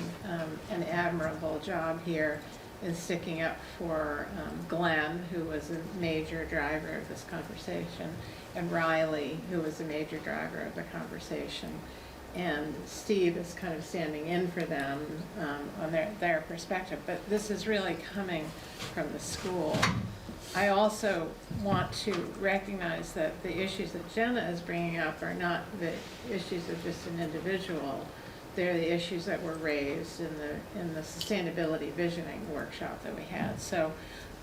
an admirable job here in sticking up for Glenn, who was a major driver of this conversation, and Riley, who was a major driver of the conversation. And Steve is kind of standing in for them on their perspective. But this is really coming from the school. I also want to recognize that the issues that Jenna is bringing up are not the issues of just an individual. They're the issues that were raised in the sustainability visioning workshop that we had. So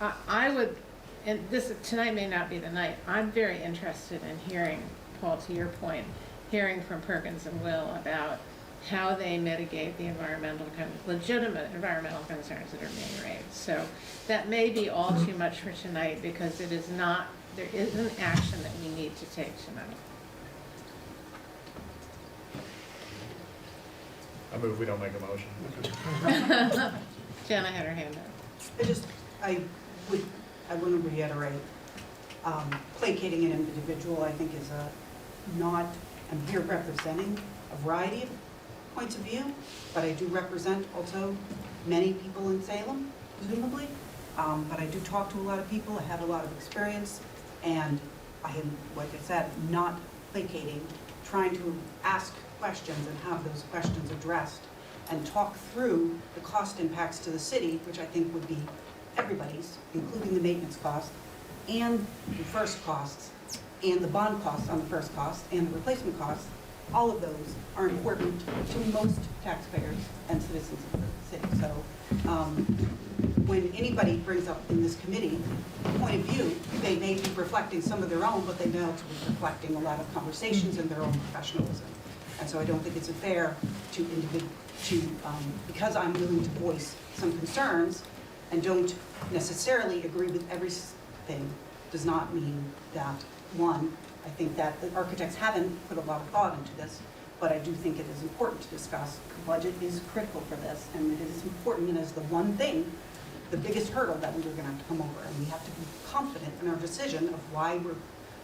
I would, and this tonight may not be the night, I'm very interested in hearing, Paul, to your point, hearing from Perkins and Will about how they mitigate the legitimate environmental concerns that are being raised. So that may be all too much for tonight, because it is not, there isn't action that we need to take tonight. I move we don't make a motion. Jenna had her hand up. I want to reiterate, placating an individual, I think, is I'm here representing a variety of points of view, but I do represent also many people in Salem, presumably. But I do talk to a lot of people, I have a lot of experience, and I am, like I said, not placating, trying to ask questions and have those questions addressed and talk through the cost impacts to the city, which I think would be everybody's, including the maintenance cost and the first costs and the bond costs on the first cost and the replacement costs. All of those are important to most taxpayers and citizens of the city. So when anybody brings up in this committee a point of view, they may be reflecting some of their own, but they may also be reflecting a lot of conversations and their own professionalism. And so I don't think it's fair to because I'm willing to voice some concerns and don't necessarily agree with everything, does not mean that, one, I think that the architects haven't put a lot of thought into this, but I do think it is important to discuss. The budget is critical for this, and it is important, and is the one thing, the biggest hurdle that we're going to have to come over, and we have to be confident in our decision of why we're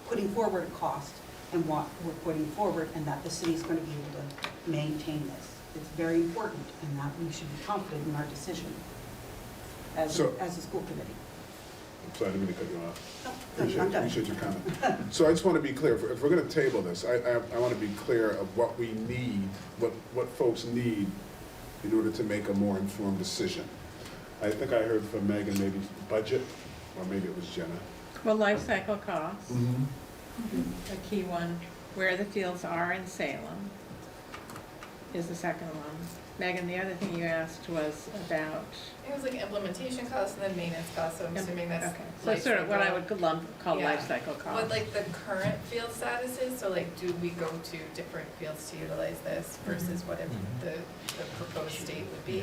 putting forward a cost and what we're putting forward, and that the city is going to be able to maintain this. It's very important, and that we should be confident in our decision as a school committee. I'm sorry, I didn't mean to cut you off. No, I'm done. Appreciate your comment. So I just want to be clear, if we're going to table this, I want to be clear of what we need, what folks need in order to make a more informed decision. I think I heard from Megan maybe budget, or maybe it was Jenna. Well, life cycle costs, Mm-hmm. a key one. Where the fields are in Salem is the second one. Megan, the other thing you asked was about. It was like implementation costs and then maintenance costs, so I'm assuming that's. Okay, so sort of what I would call Yeah. life cycle costs. What like the current field status is, so like do we go to different fields to utilize this versus what the proposed state would be?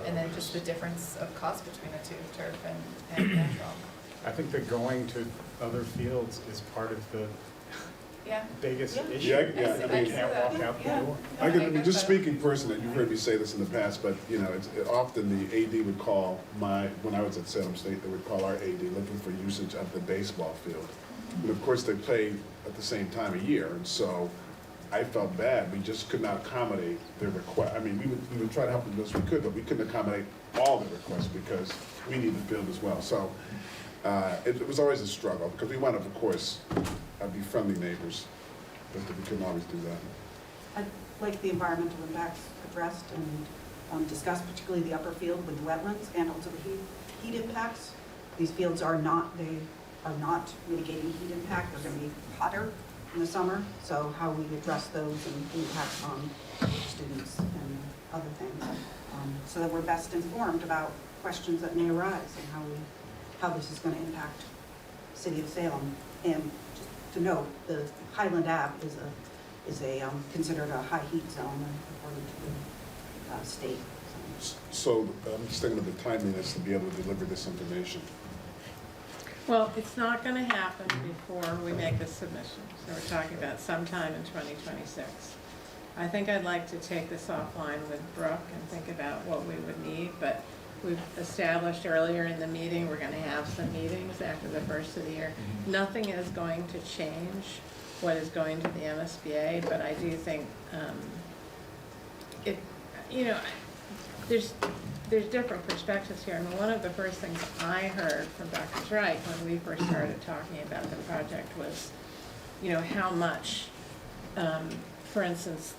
And then just the difference of cost between the two, turf and natural. I think that going to other fields is part of the biggest issue. Yeah, that they can't walk out the door. I could, just speaking personally, you've heard me say this in the past, but you know, it's often the AD would call when I was at Salem State, they would call our AD looking for usage of the baseball field. And of course, they play at the same time of year, and so I felt bad. We just could not accommodate their request. I mean, we would try to help them as we could, but we couldn't accommodate all the requests because we need the field as well. So it was always a struggle because we wanted, of course, be friendly neighbors, but we couldn't always do that. I'd like the environmental impacts addressed and discussed, particularly the upper field with the wetlands and also the heat impacts. These fields are not mitigating heat impact. They're going to be hotter in the summer, so how we address those and impacts on students and other things, so that we're best informed about questions that may arise and how this is going to impact the city of Salem. And just to note, the Highland Ave is considered a high heat zone according to the state. So I'm just thinking of the timeliness to be able to deliver this information. Well, it's not gonna happen before we make the submission, so we're talking about sometime in 2026. I think I'd like to take this offline with Brooke and think about what we would need, but we've established earlier in the meeting, we're gonna have some meetings after the first of the year. Nothing is going to change what is going to the MSBA, but I do think, there's different perspectives here. I mean, one of the first things I heard from Dr. Wright when we first started talking about the project was, how much, for instance,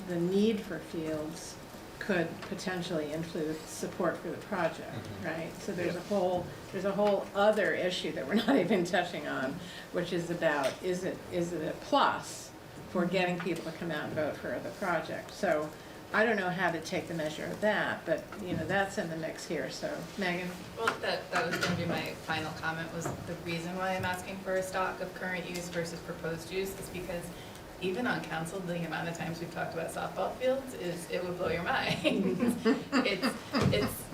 the need for fields could potentially influence support for the project, right? So there's a whole other issue that we're not even touching on, which is about, is it a plus for getting people to come out and vote for the project? So I don't know how to take the measure of that, but, that's in the mix here, so, Megan? Well, that was gonna be my final comment, was the reason why I'm asking for a stock of current use versus proposed use is because even on council, the amount of times we've talked about softball fields it would blow your mind. It's,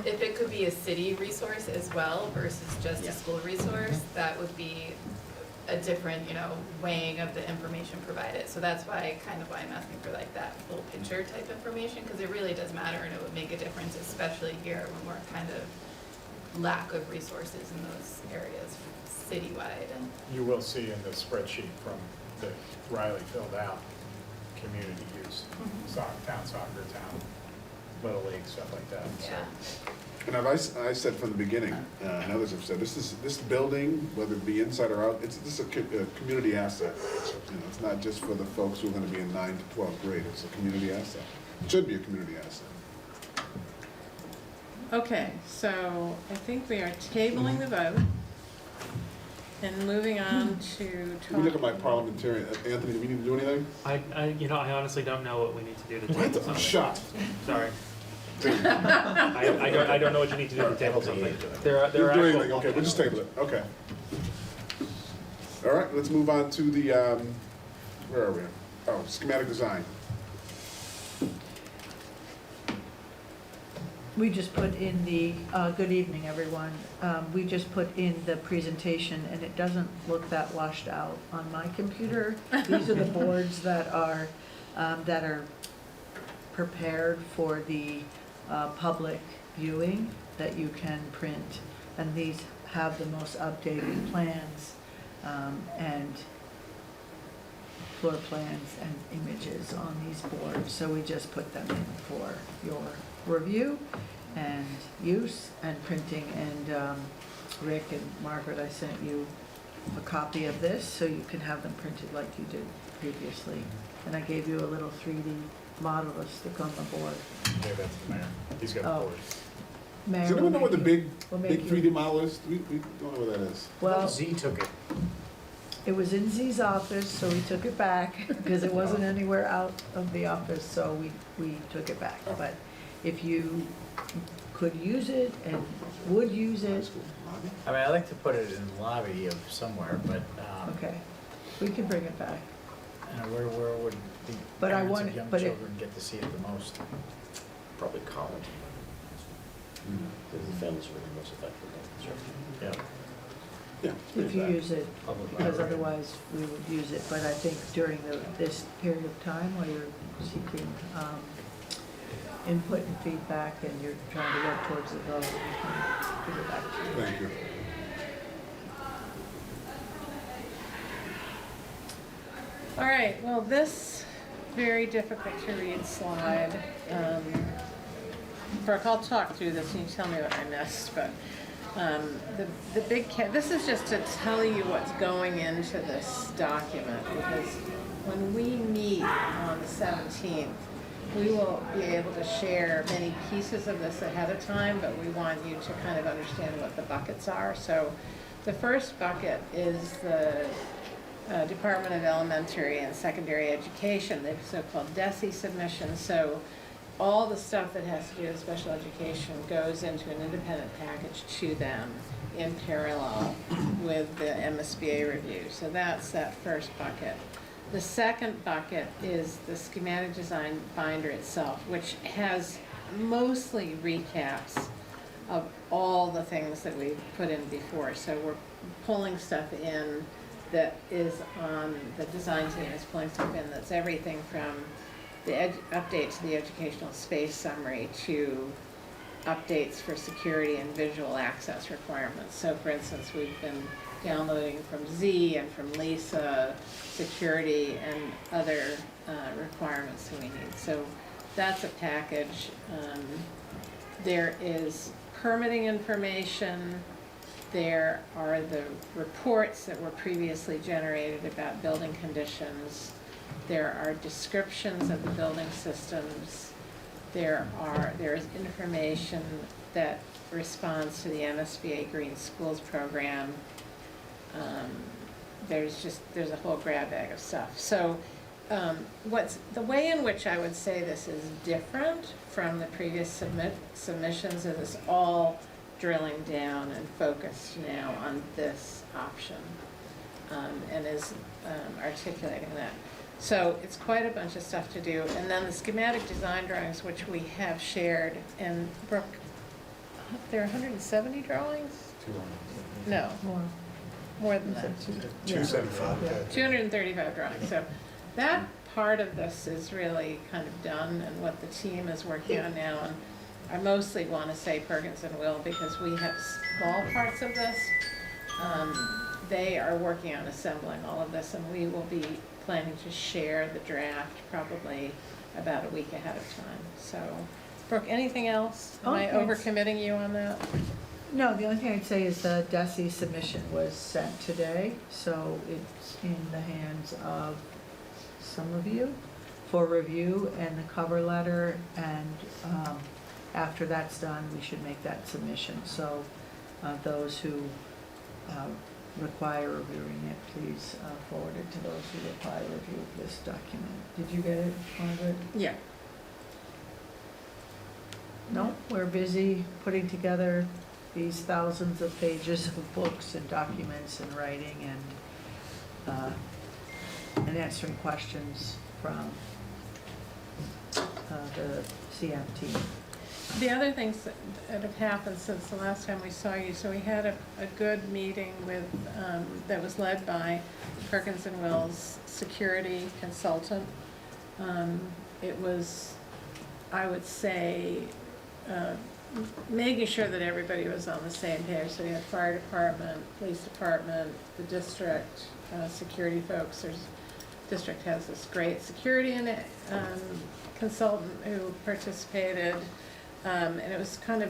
if it could be a city resource as well versus just a school resource, that would be a different, weighing of the information provided. So that's why I'm asking for like that full picture type information, because it really does matter and it would make a difference, especially here when we're kind of lack of resources in those areas citywide. And You will see in the spreadsheet from the Riley filled out community use, town soccer, town little league, stuff like that. So. Yeah. And I said from the beginning, and others have said, this building, whether it be inside or out, this is a community asset. It's not just for the folks who are going to be in 9th to 12th grade. It's a community asset. It should be a community asset. Okay, so I think we are tabling the vote and moving on to talk. Let me look at my parliamentarian. Anthony, do we need to do anything? I honestly don't know what we need to do to table something. I'm shocked. Sorry. I don't know what you need to do to table something. There are Do actual. anything. Okay, we'll just table it. Okay. All right, let's move on to the, where are we? Oh, schematic design. We just put in the, good evening, everyone. We just put in the presentation, and it doesn't look that washed out on my computer. These are the boards that are prepared for the public viewing that you can print. And these have the most updated plans and floor plans and images on these boards. So we just put them in for your review and use and printing. And Rick and Margaret, I sent you a copy of this so you can have them printed like you did previously. And I gave you a little 3D model to stick on the board. Yeah, that's the mayor. He's got the board. Mayor, Does anyone know what the big we'll make you- 3D model is? We don't know what that is. Well, Z took it. it was in Z's office, so we took it back because it wasn't anywhere out of the office, so we took it back. But if you could use it and would use it, I mean, I like to put it in the lobby of somewhere, but, okay, we can bring it back. where would the But I parents want- of young but it- children get to see it the most? Probably college. Because the families are really most affected by construction. Yeah. Yeah. If you use it, Public because library. otherwise we would use it. But I think during this period of time while you're seeking input and feedback and you're trying to work towards the goal, we can give it back to you. Thank you. All right, well, this very difficult to read slide, Brooke, I'll talk through this and you tell me what I missed, but the big, this is just to tell you what's going into this document, because when we meet on the 17th, we will be able to share many pieces of this ahead of time, but we want you to kind of understand what the buckets are. So the first bucket is the Department of Elementary and Secondary Education, the so-called DESE submission. So all the stuff that has to do with special education goes into an independent package to them in parallel with the MSBA review. So that's that first bucket. The second bucket is the schematic design binder itself, which has mostly recaps of all the things that we've put in before. So we're pulling stuff in that is on, the design team is pulling stuff in that's everything from the update to the educational space summary to updates for security and visual access requirements. So for instance, we've been downloading from Z and from Lisa security and other requirements that we need. So that's a package. There is permitting information. There are the reports that were previously generated about building conditions. There are descriptions of the building systems. There is information that responds to the MSBA Green Schools program. There's a whole grab bag of stuff. So the way in which I would say this is different from the previous submissions is it's all drilling down and focused now on this option, and is articulating that. So it's quite a bunch of stuff to do. And then the schematic design drawings, which we have shared, and Brooke, there are 170 drawings? No, more than that. 275. 235 drawings. So that part of this is really kind of done, and what the team is working on now. And I mostly want to say Perkins and Will because we have small parts of this. They are working on assembling all of this, and we will be planning to share the draft probably about a week ahead of time. So, Brooke, anything else? Am I overcommitting you on that? No, the only thing I'd say is the DESE submission was sent today, so it's in the hands of some of you for review and the cover letter, and after that's done, we should make that submission. So those who require reviewing it, please forward it to those who require review of this document. Did you get it, Margaret? Yeah. No, we're busy putting together these thousands of pages of books and documents and writing and answering questions from the CM team. The other things that have happened since the last time we saw you, so we had a good meeting with, that was led by Perkins and Will's security consultant. It was, I would say, making sure that everybody was on the same page. So we had fire department, police department, the district, security folks. District has this great security consultant who participated. And it was kind of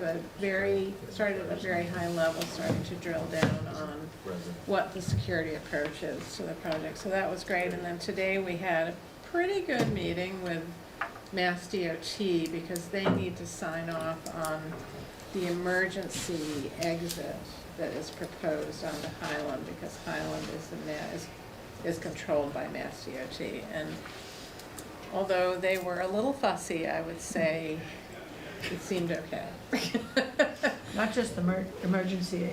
started at a very high level, starting to drill down on what the security approach is to the project. So that was great. And then today we had a pretty good meeting with Mass DOT because they need to sign off on the emergency exit that is proposed onto Highland, because Highland is controlled by Mass DOT. And although they were a little fussy, I would say it seemed okay. Not just emergency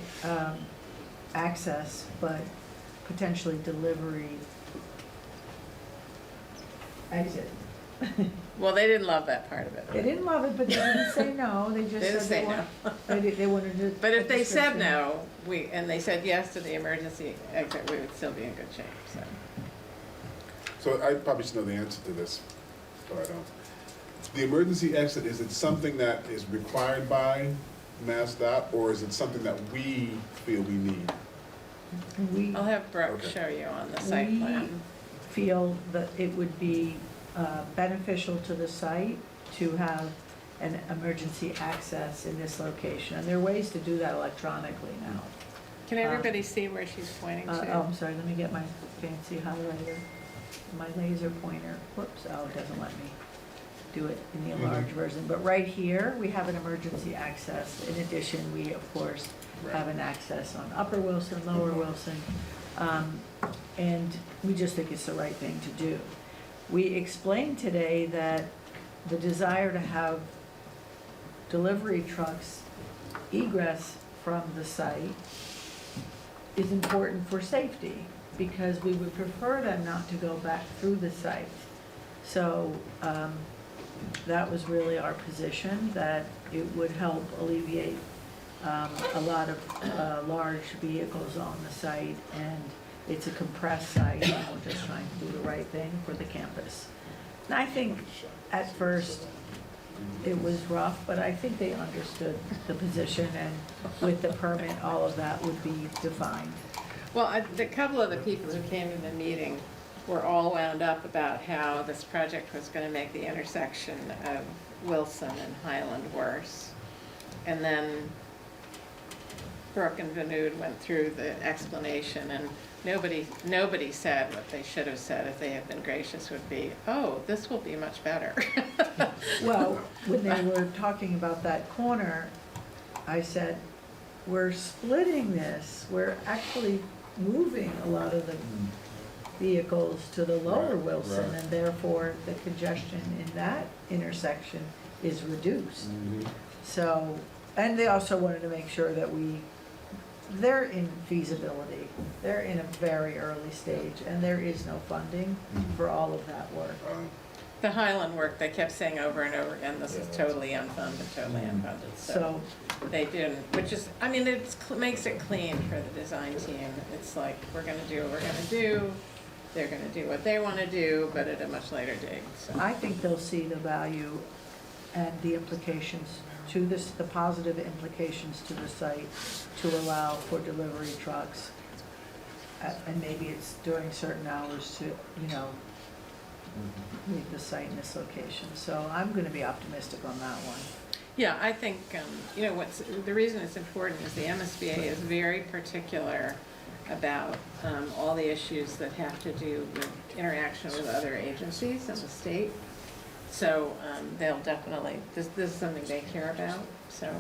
access, but potentially delivery exit. Well, they didn't love that part of it. They didn't love it, but they didn't say no. They just They didn't said they wanted to. But if they said no, and they said yes to the emergency exit, we would still be in good shape, so. So I probably should know the answer to this, but I don't. The emergency exit, is it something that is required by MassDOT, or is it something that we feel we need? I'll have Brooke Okay. show you on the site plan. feel that it would be beneficial to the site to have an emergency access in this location. And there are ways to do that electronically now. Can everybody see where she's pointing to? Oh, I'm sorry, let me get my fancy highlighter, my laser pointer. Whoops, oh, it doesn't let me do it in the enlarged version. But right here, we have an emergency access. In addition, we, of course, have an access on Upper Wilson, Lower Wilson. And we just think it's the right thing to do. We explained today that the desire to have delivery trucks egress from the site is important for safety, because we would prefer them not to go back through the site. So that was really our position, that it would help alleviate a lot of large vehicles on the site, and it's a compressed site, and we're just trying to do the right thing for the campus. And I think at first it was rough, but I think they understood the position, and with the permit, all of that would be defined. Well, the couple of the people who came to the meeting were all wound up about how this project was going to make the intersection of Wilson and Highland worse. And then Brooke and Vanud went through the explanation, and nobody said what they should have said if they had been gracious, would be, oh, this will be much better. Well, when they were talking about that corner, I said, we're splitting this, we're actually moving a lot of the vehicles to the lower Wilson, and therefore the congestion in that intersection is reduced. So, and they also wanted to make sure that they're in feasibility, they're in a very early stage, and there is no funding for all of that work. The Highland work, they kept saying over and over again, this is totally unfunded, totally unfunded. So they didn't, which is, I mean, it makes it clean for the design team. It's like, we're gonna do what we're gonna do, they're gonna do what they wanna do, but at a much later date, so. I think they'll see the value and the implications to this, the positive implications to the site, to allow for delivery trucks. And maybe it's during certain hours to, leave the site in this location. So I'm gonna be optimistic on that one. Yeah, I think, the reason it's important is the MSBA is very particular about all the issues that have to do with interaction with other agencies in the state. So they'll definitely, this is something they care about, so.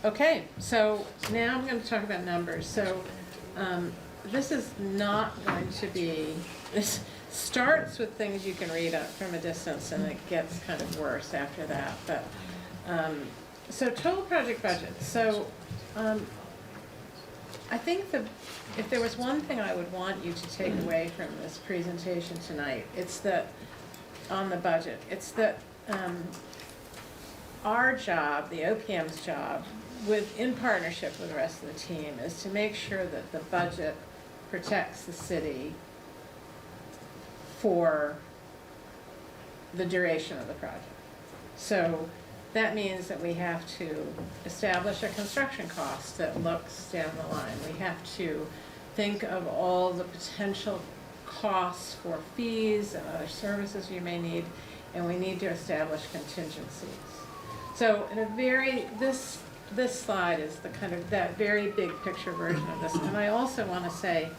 Okay, so now I'm going to talk about numbers. So this is not going to be, this starts with things you can read from a distance, and it gets kind of worse after that. But so total project budget. So I think if there was one thing I would want you to take away from this presentation tonight, it's that, on the budget, it's that our job, the OPM's job, in partnership with the rest of the team, is to make sure that the budget protects the city for the duration of the project. So that means that we have to establish a construction cost that looks down the line. We have to think of all the potential costs for fees and other services you may need, and we need to establish contingencies. So in this slide is the kind of that very big picture version of this. And I also want to say,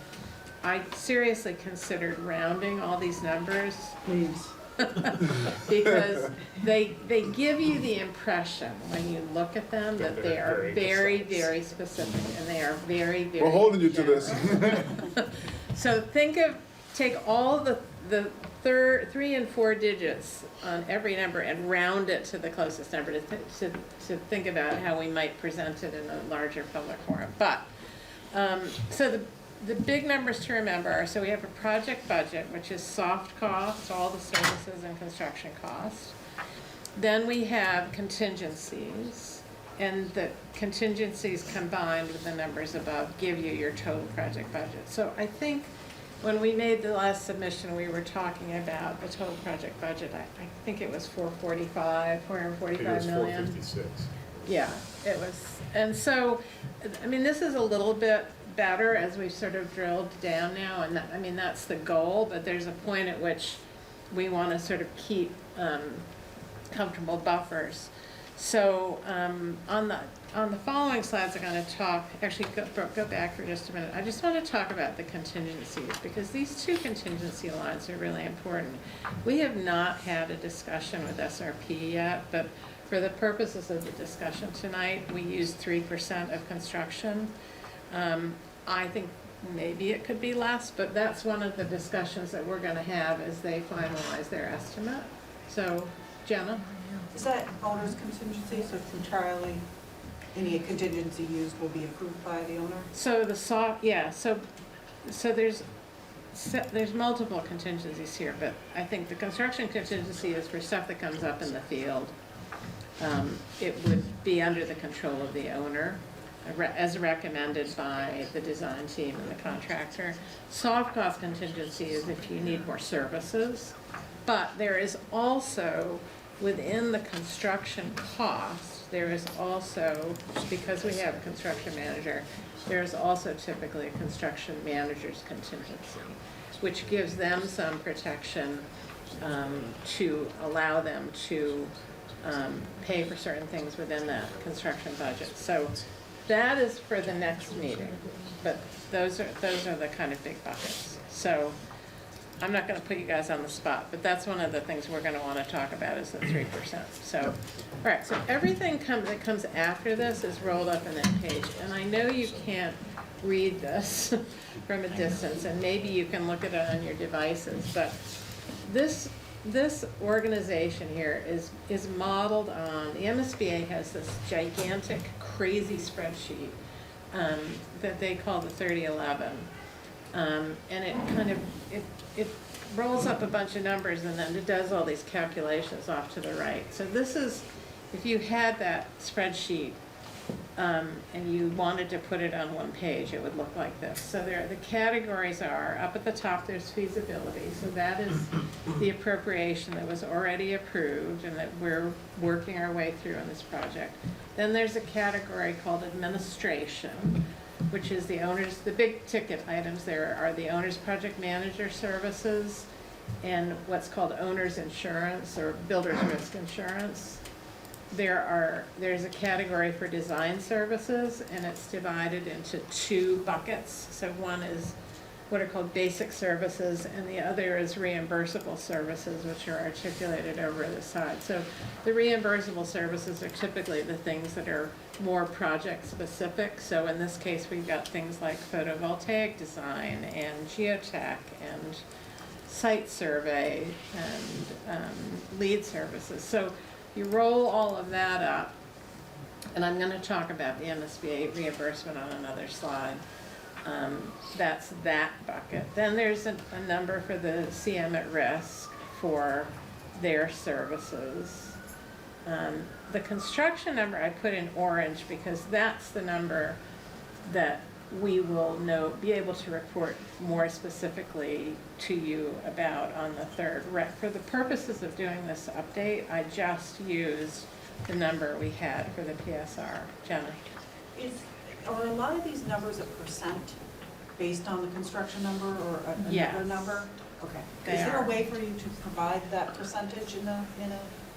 I seriously considered rounding all these numbers. Please. Because they give you the impression when you look at them that they are very, very specific, and they are very, very. We're holding you to this. So take all the 3 and 4 digits on every number and round it to the closest number to think about how we might present it in a larger public forum. But so the big numbers to remember are, so we have a project budget, which is soft costs, all the services and construction costs. Then we have contingencies, and the contingencies combined with the numbers above give you your total project budget. So I think when we made the last submission, we were talking about the total project budget. I think it was 445 million. 456. Yeah, it was. And so, I mean, this is a little bit better as we've sort of drilled down now, and that, I mean, that's the goal, but there's a point at which we want to sort of keep comfortable buffers. So on the following slides, I'm going to talk, actually go back for just a minute. I just want to talk about the contingencies, because these two contingency lines are really important. We have not had a discussion with SRP yet, but for the purposes of the discussion tonight, we use 3% of construction. I think maybe it could be less, but that's one of the discussions that we're going to have as they finalize their estimate. So, Jenna? Is that owner's contingency, so it's entirely, any contingency used will be approved by the owner? So so there's multiple contingencies here, but I think the construction contingency is for stuff that comes up in the field. It would be under the control of the owner, as recommended by the design team and the contractor. Soft cost contingency is if you need more services, but there is also, within the construction cost, there is also, because we have a construction manager, there is also typically a construction manager's contingency, which gives them some protection to allow them to pay for certain things within that construction budget. So that is for the next meeting, but those are the kind of big buckets. So I'm not going to put you guys on the spot, but that's one of the things we're going to want to talk about is the 3%. So, all right, so everything that comes after this is rolled up in that page. And I know you can't read this from a distance, and maybe you can look at it on your devices, but this organization here is modeled on, the MSBA has this gigantic, crazy spreadsheet that they call the 3011. And it kind of, it rolls up a bunch of numbers and then it does all these calculations off to the right. So this is, if you had that spreadsheet and you wanted to put it on one page, it would look like this. So the categories are, up at the top there's feasibility. So that is the appropriation that was already approved and that we're working our way through on this project. Then there's a category called administration, which is the owners, the big ticket items there are the owner's project manager services and what's called owner's insurance or builder's risk insurance. There's a category for design services and it's divided into two buckets. So one is what are called basic services and the other is reimbursable services, which are articulated over the side. So the reimbursable services are typically the things that are more project specific. So in this case, we've got things like photovoltaic design and geotech and site survey and lead services. So you roll all of that up, and I'm going to talk about the MSBA reimbursement on another slide. That's that bucket. Then there's a number for the CM at risk for their services. The construction number I put in orange because that's the number that we will be able to report more specifically to you about on the 3rd. For the purposes of doing this update, I just used the number we had for the PSR. Jenna? Are a lot of these numbers a percent based on the construction number or another number? Okay. Is there a way for you to provide that percentage in a?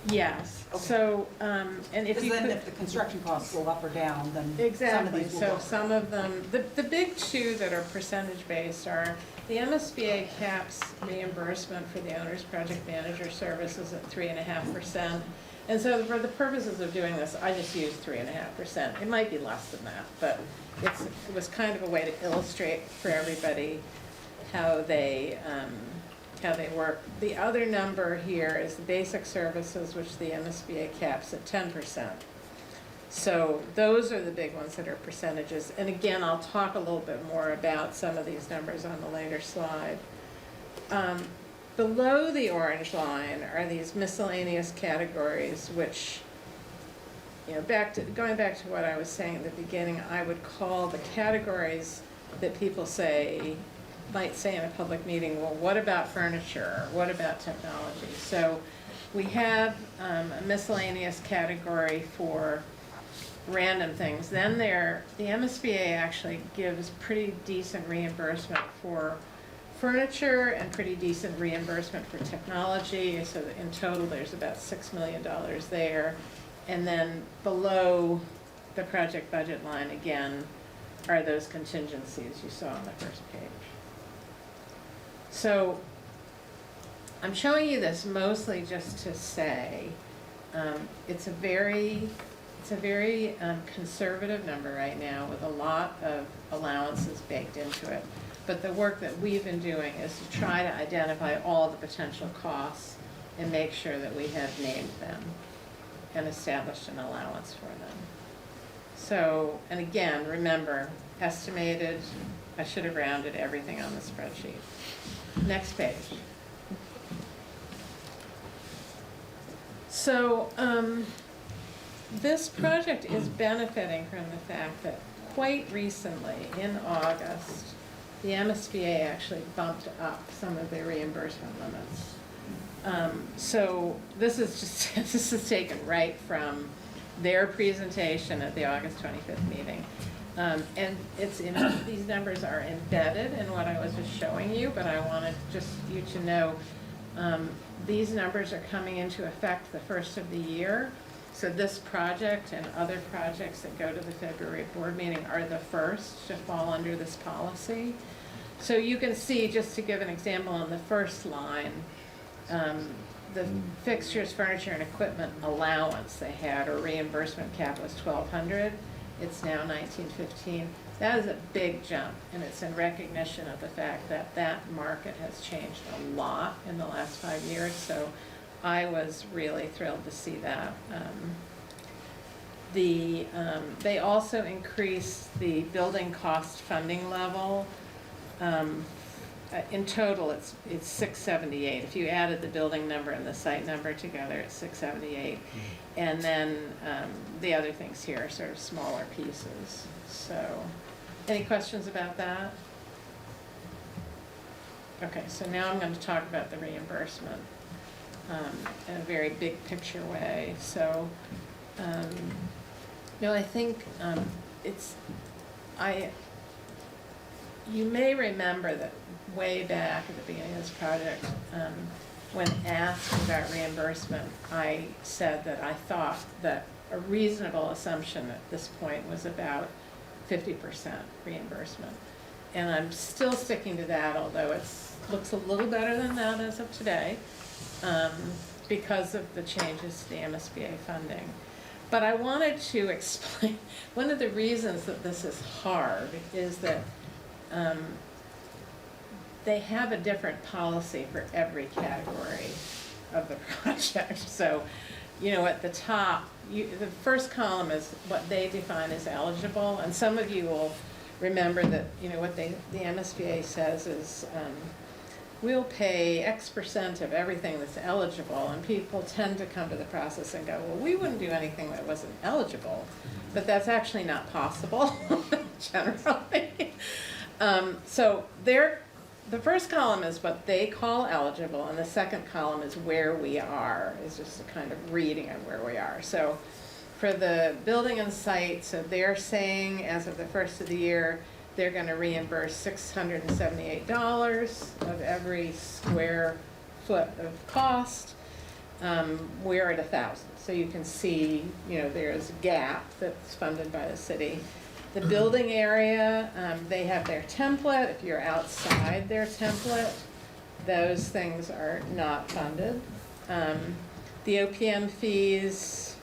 Yes. Okay. So, and if you if the construction costs go up or down, then exactly. Some of these will so go up. some of them, the big two that are percentage based are the MSBA caps reimbursement for the owner's project manager services at 3.5%. And so for the purposes of doing this, I just used 3.5%. It might be less than that, but it was kind of a way to illustrate for everybody how they work. The other number here is the basic services, which the MSBA caps at 10%. So those are the big ones that are percentages. And again, I'll talk a little bit more about some of these numbers on the later slide. Below the orange line are these miscellaneous categories, which, going back to what I was saying at the beginning, I would call the categories that people might say in a public meeting, well, what about furniture? What about technology? So we have a miscellaneous category for random things. Then the MSBA actually gives pretty decent reimbursement for furniture and pretty decent reimbursement for technology. So that in total, there's about $6 million there. And then below the project budget line, again, are those contingencies you saw on the first page. So I'm showing you this mostly just to say it's a very conservative number right now with a lot of allowances baked into it. But the work that we've been doing is to try to identify all the potential costs and make sure that we have named them and established an allowance for them. So, and again, remember, estimated, I should have rounded everything on the spreadsheet. Next page. So, this project is benefiting from the fact that quite recently, in August, the MSBA actually bumped up some of their reimbursement limits. So this is just, this is taken right from their presentation at the August 25th meeting. And these numbers are embedded in what I was just showing you, but I wanted just you to know these numbers are coming into effect the first of the year. So this project and other projects that go to the February board meeting are the first to fall under this policy. So you can see, just to give an example on the first line, the fixtures, furniture, and equipment allowance they had, or reimbursement cap, was $1,200. It's now $1,915. That is a big jump, and it's in recognition of the fact that that market has changed a lot in the last 5 years. So I was really thrilled to see that. They also increased the building cost funding level. In total, it's $678. If you added the building number and the site number together, it's $678. And then the other things here are sort of smaller pieces. So, any questions about that? Okay, so now I'm going to talk about the reimbursement in a very big picture way. So, I think you may remember that way back at the beginning of this project, when asked about reimbursement, I said that I thought that a reasonable assumption at this point was about 50% reimbursement. And I'm still sticking to that, although it looks a little better than that as of today, because of the changes to the MSBA funding. But I wanted to explain, one of the reasons that this is hard is that they have a different policy for every category of the project. So, at the top, the first column is what they define as eligible, and some of you will remember that, what the MSBA says is, we'll pay X% of everything that's eligible, and people tend to come to the process and go, well, we wouldn't do anything that wasn't eligible, but that's actually not possible generally. So the first column is what they call eligible, and the second column is where we are, is just a kind of reading of where we are. So for the building and site, so they're saying as of the first of the year, they're going to reimburse $678 of every square foot of cost. We're at 1,000. So you can see, there's a gap that's funded by the city. The building area, they have their template. If you're outside their template, those things are not funded. The OPM fees,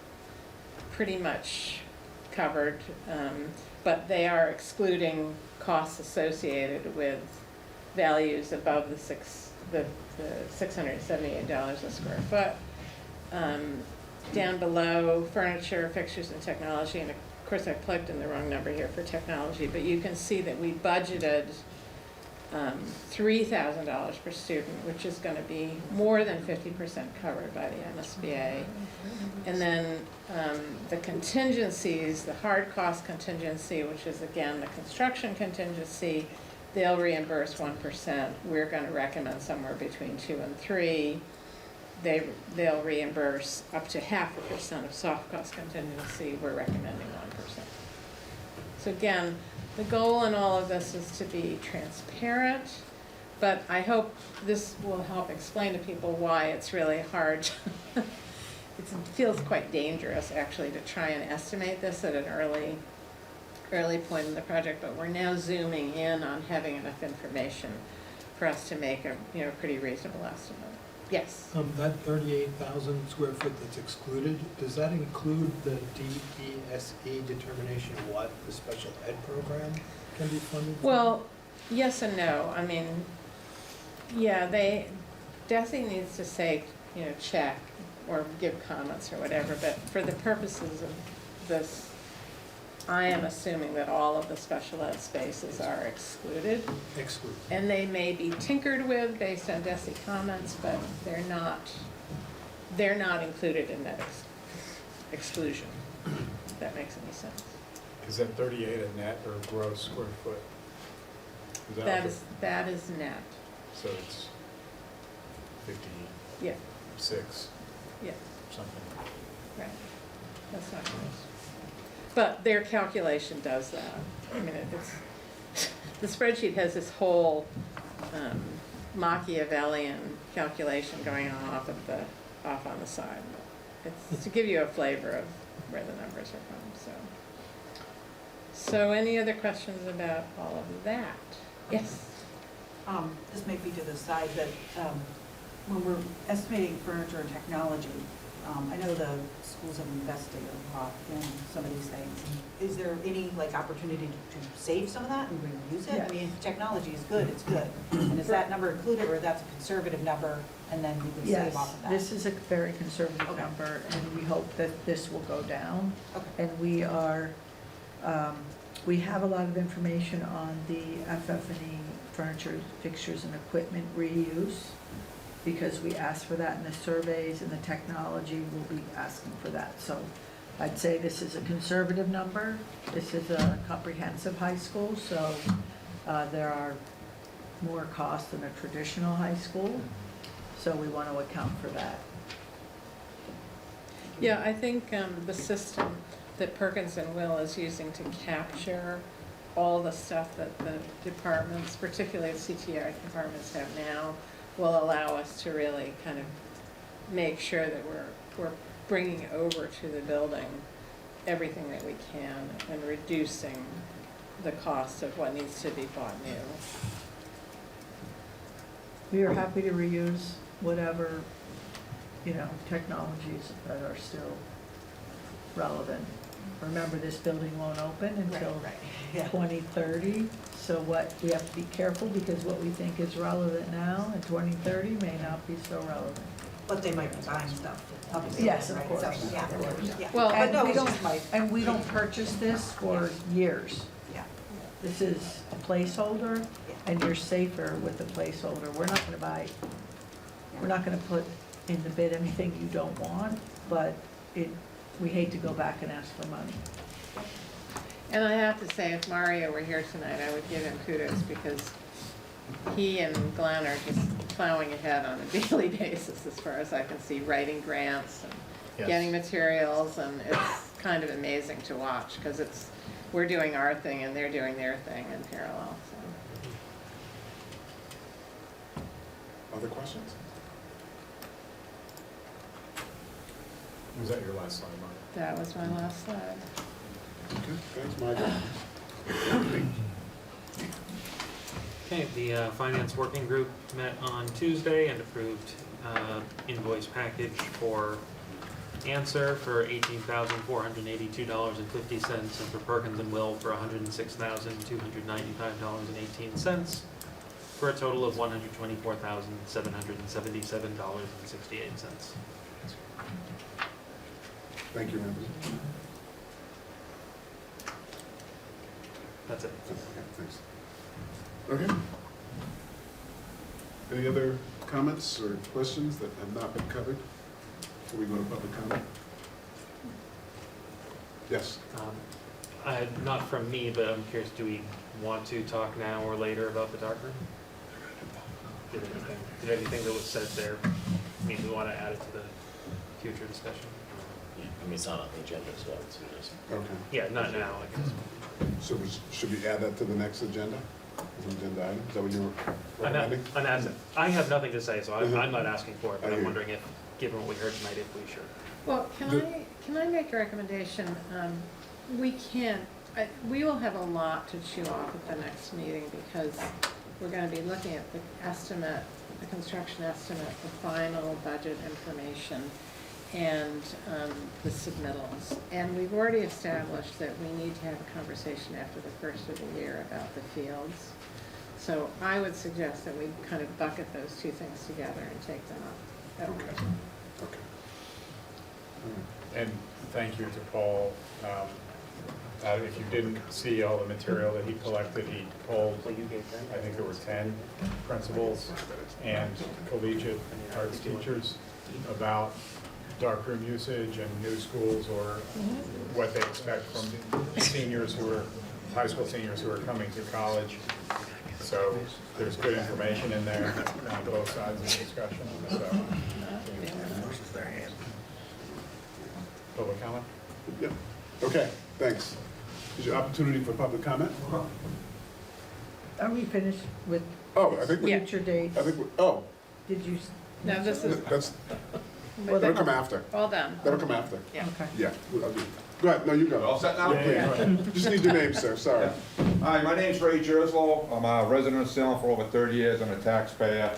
pretty much covered, but they are excluding costs associated with values above the $678 a square foot. Down below, furniture, fixtures, and technology, and of course I plugged in the wrong number here for technology, but you can see that we budgeted $3,000 per student, which is going to be more than 50% covered by the MSBA. And then the contingencies, the hard cost contingency, which is again the construction contingency, they'll reimburse 1%. We're going to recommend somewhere between 2 and 3. they'll reimburse up to 0.5% of soft cost contingency. We're recommending 1%. So again, the goal in all of this is to be transparent, but I hope this will help explain to people why it's really hard. It feels quite dangerous, actually, to try and estimate this at an early point in the project, but we're now zooming in on having enough information for us to make a pretty reasonable estimate. Yes? That 38,000 square foot that's excluded, does that include the DESE determination of what the special ed program can be funded for? Well, yes and no. I mean, yeah, DESE needs to say, check or give comments or whatever, but for the purposes of this, I am assuming that all of the special ed spaces are excluded. Excluded. And they may be tinkered with based on DESE comments, but they're not included in that exclusion, if that makes any sense. Is that 38 a net or gross square foot? That is net. So it's 56, Yeah, something. right. That's not gross. But their calculation does that. I mean, the spreadsheet has this whole Machiavellian calculation going on off on the side. It's to give you a flavor of where the numbers are from. So any other questions about all of that? Yes. This may be to the side, but when we're estimating furniture and technology, I know the schools have invested a lot in some of these things. Is there any opportunity to save some of that and reuse it? Yes. I mean, if technology is good, it's good. And is that number included, or that's a conservative number, and then we can save off of that? Yes, this is a very conservative Okay. number, and we hope that this will go down. Okay. And we have a lot of information on the FF&E furniture, fixtures, and equipment reuse, because we asked for that in the surveys, and the technology will be asking for that. So I'd say this is a conservative number. This is a comprehensive high school, so there are more costs than a traditional high school. So we want to account for that. Yeah, I think the system that Perkins and Will is using to capture all the stuff that the departments, particularly the CTI departments, have now, will allow us to really kind of make sure that we're bringing over to the building everything that we can and reducing the cost of what needs to be bought new. We are happy to reuse whatever, technologies that are still relevant. Remember, this building won't open until Yeah. 2030, so we have to be careful, because what we think is relevant now in 2030 may not be so relevant. But they might be buying stuff. Yes, of right? course. So, yeah, yeah. Well, But no, And we it's just my, and we don't purchase this for years. yeah. This is a placeholder, and you're safer with the placeholder. We're not gonna put in the bid anything you don't want, but we hate to go back and ask for money. And I have to say, if Mario were here tonight, I would give him kudos, because he and Glenn are just plowing ahead on a daily basis, as far as I can see, writing grants and getting materials, and it's kind of amazing to watch, because we're doing our thing and they're doing their thing in parallel, so. Other questions? Was that your last slide, Mark? That was my last slide. Okay, thanks, Michael. Okay, the Finance Working Group met on Tuesday and approved invoice package for Answer for $18,482.50, and for Perkins and Will for $106,295.18, for a total of $124,777.68. Thank you, members. That's it. Okay, thanks. Okay. Any other comments or questions that have not been covered before we go to public comment? Yes. Not from me, but I'm curious, do we want to talk now or later about the darkroom? Did anything that was said there I mean, we wanna add it to the future discussion. Yeah, I mean, it's not on the agenda, so I would see this. Okay. Yeah, not now, I guess. So should we add that to the next agenda? As an agenda item? Is that what you're I'm not, recommending? I'm asking, I have nothing to say, so I'm Mhm. not asking for it, but I hear I'm you. wondering if, given what we heard tonight, if we should. Well, can I make a recommendation? We can't, we will have a lot to chew off at the next meeting because we're gonna be looking at the estimate, the construction estimate, the final budget information, and the submittals. And we've already established that we need to have a conversation after the first of the year about the fields. So I would suggest that we kind of bucket those two things together and take them up. at once. Okay. And thank you to Paul. If you didn't see all the material that he collected, he polled, I think there were 10 principals and collegiate arts teachers about darkroom usage and new schools or what they expect from seniors who are, high school seniors who are coming to college. So there's good information in there on both sides of the discussion. So, public comment? Yep. Okay, thanks. Is your opportunity for public comment? Are we finished with Oh, I think we, future dates? I think, oh, Did you, No, this is, that's, that'll come after. all done. That'll come after. Yeah. okay. Yeah. I'll do- Go ahead, no, you go. All set now? Yeah, please. Just need your name, sir, sorry. Hi, my name's Ray Jerslow. I'm a resident of Salem for over 30 years. I'm a taxpayer.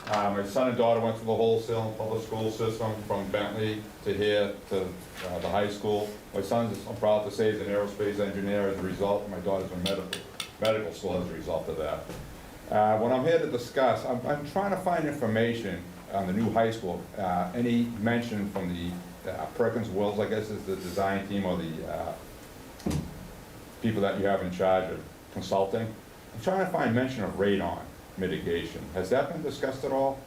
My son and daughter went through the whole Salem public school system from Bentley to here to the high school. My son's, I'm proud to say, is an aerospace engineer as a result. My daughter's in medical school as a result of that. What I'm here to discuss, I'm trying to find information on the new high school. Any mention from the Perkins Wills, I guess, is the design team or the people that you have in charge of consulting. I'm trying to find mention of radon mitigation. Has that been discussed at all?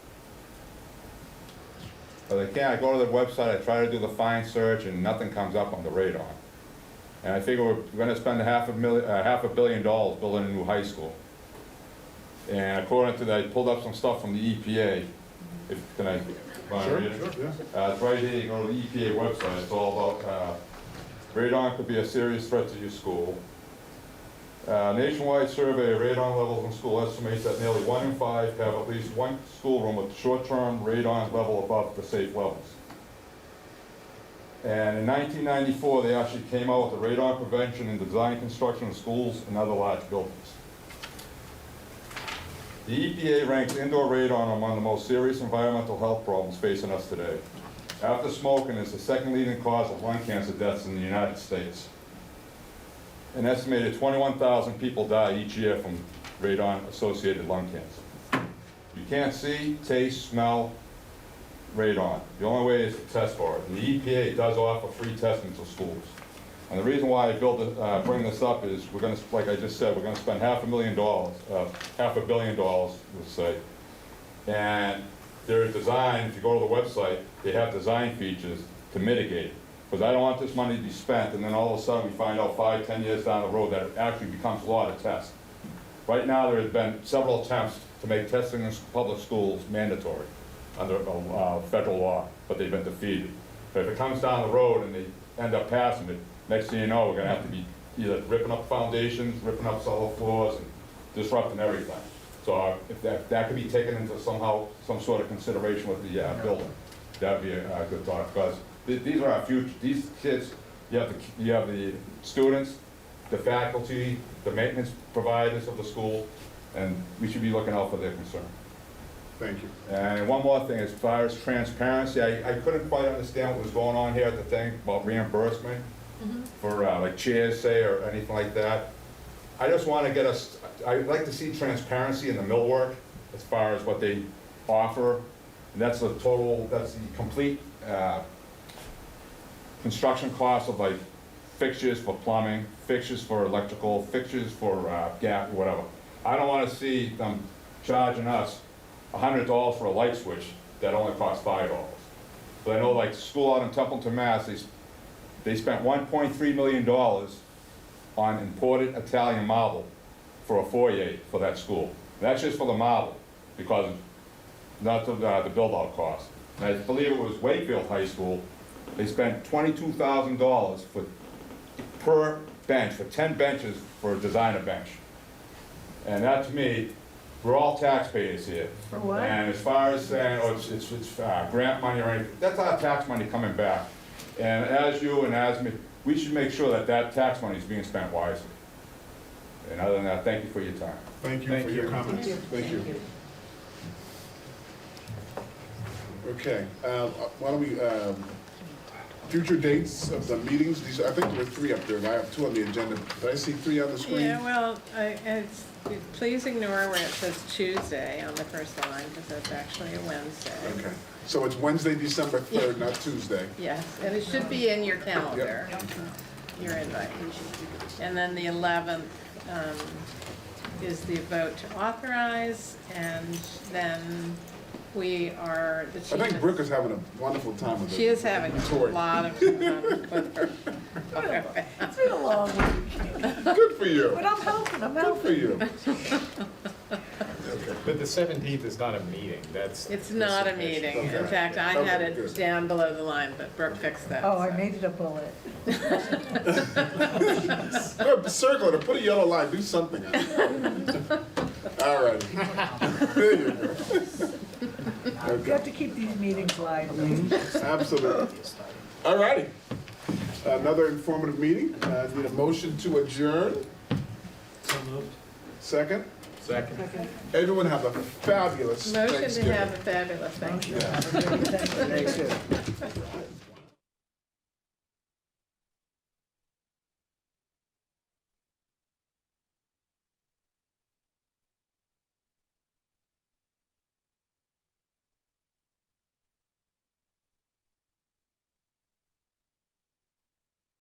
But I go to the website, I try to do the find search, and nothing comes up on the radon. And I figure we're gonna spend $500 million building a new high school. And according to that, I pulled up some stuff from the EPA. Can I read it? Sure, yeah. It's right here, you go to the EPA website, it's all about, radon could be a serious threat to your school. Nationwide survey of radon levels in school estimates that nearly 1 in 5 have at least one schoolroom with short-term radon level above the safe levels. And in 1994, they actually came out with the radon prevention and design construction of schools and other large buildings. The EPA ranks indoor radon among the most serious environmental health problems facing us today. After smoking, it's the second leading cause of lung cancer deaths in the United States. An estimated 21,000 people die each year from radon-associated lung cancer. You can't see, taste, smell radon. The only way is to test for it. And the EPA does offer free testing to schools. And the reason why I bring this up is we're going to, like I just said, we're going to spend $500 million, $500 million, let's say. And their design, if you go to the website, they have design features to mitigate it. Because I don't want this money to be spent and then all of a sudden we find out 5, 10 years down the road that it actually becomes law to test. Right now there have been several attempts to make testing in public schools mandatory under federal law, but they've been defeated. But if it comes down the road and they end up passing it, next thing you know, we're gonna have to be either ripping up foundations, ripping up solid floors, and disrupting everything. So if that could be taken into some sort of consideration with the building, that'd be a good thought, because these are our future. These kids, you have the students, the faculty, the maintenance providers of the school, and we should be looking out for their concern. Thank you. And one more thing, as far as transparency, I couldn't quite understand what was going on here at the thing about reimbursement for like chairs, say, or anything like that. I just want to get us, I'd like to see transparency in the millwork as far as what they offer. And that's the complete construction cost of like fixtures for plumbing, fixtures for electrical, fixtures for gas, whatever. I don't want to see them charging us $100 for a light switch that only costs $5. But I know like school out in Templeton, Mass, they spent $1.3 million on imported Italian marble for a foyer for that school. And that's just for the marble, because not the build-out cost. and I believe it was Wakefield High School, they spent $22,000 per bench, for 10 benches for a designer bench. And that, to me, we're all taxpayers here. For what? And as far as saying, oh, it's grant money or anything, that's our tax money coming back. And as you and as me, we should make sure that that tax money is being spent wisely. And other than that, thank you for your time. Thank you for your comments. Thank you. Okay, why don't we, future dates of the meetings, these, I think there were 3 up there, and I have 2 on the agenda. Did I see 3 on the screen? Yeah, well, please ignore where it says Tuesday on the first line, because that's actually a Wednesday. Okay, so it's Wednesday, December 3rd, not Tuesday. Yes, and it should be in your calendar, your invite. And then the 11th is the vote to authorize, and then the I chief. think Brooke is having a wonderful time with it. She is having a lot of fun with her. It's been a long week. Good for you. But I'm helping, Good for you. But the 17th is not a meeting, that's. It's not a meeting. In fact, I had Okay, it good. down below the line, but Brooke fixed that. Oh, I so. made it a bullet. No, circle it, or put a yellow line, do something. All right. There you go. You have to keep these meetings lively. Absolutely. All righty. Another informative meeting. Need a motion to adjourn. So moved. Second. Second. Everyone have a fabulous Motion to Thanksgiving. have a fabulous Thanksgiving. Have a great Thanksgiving.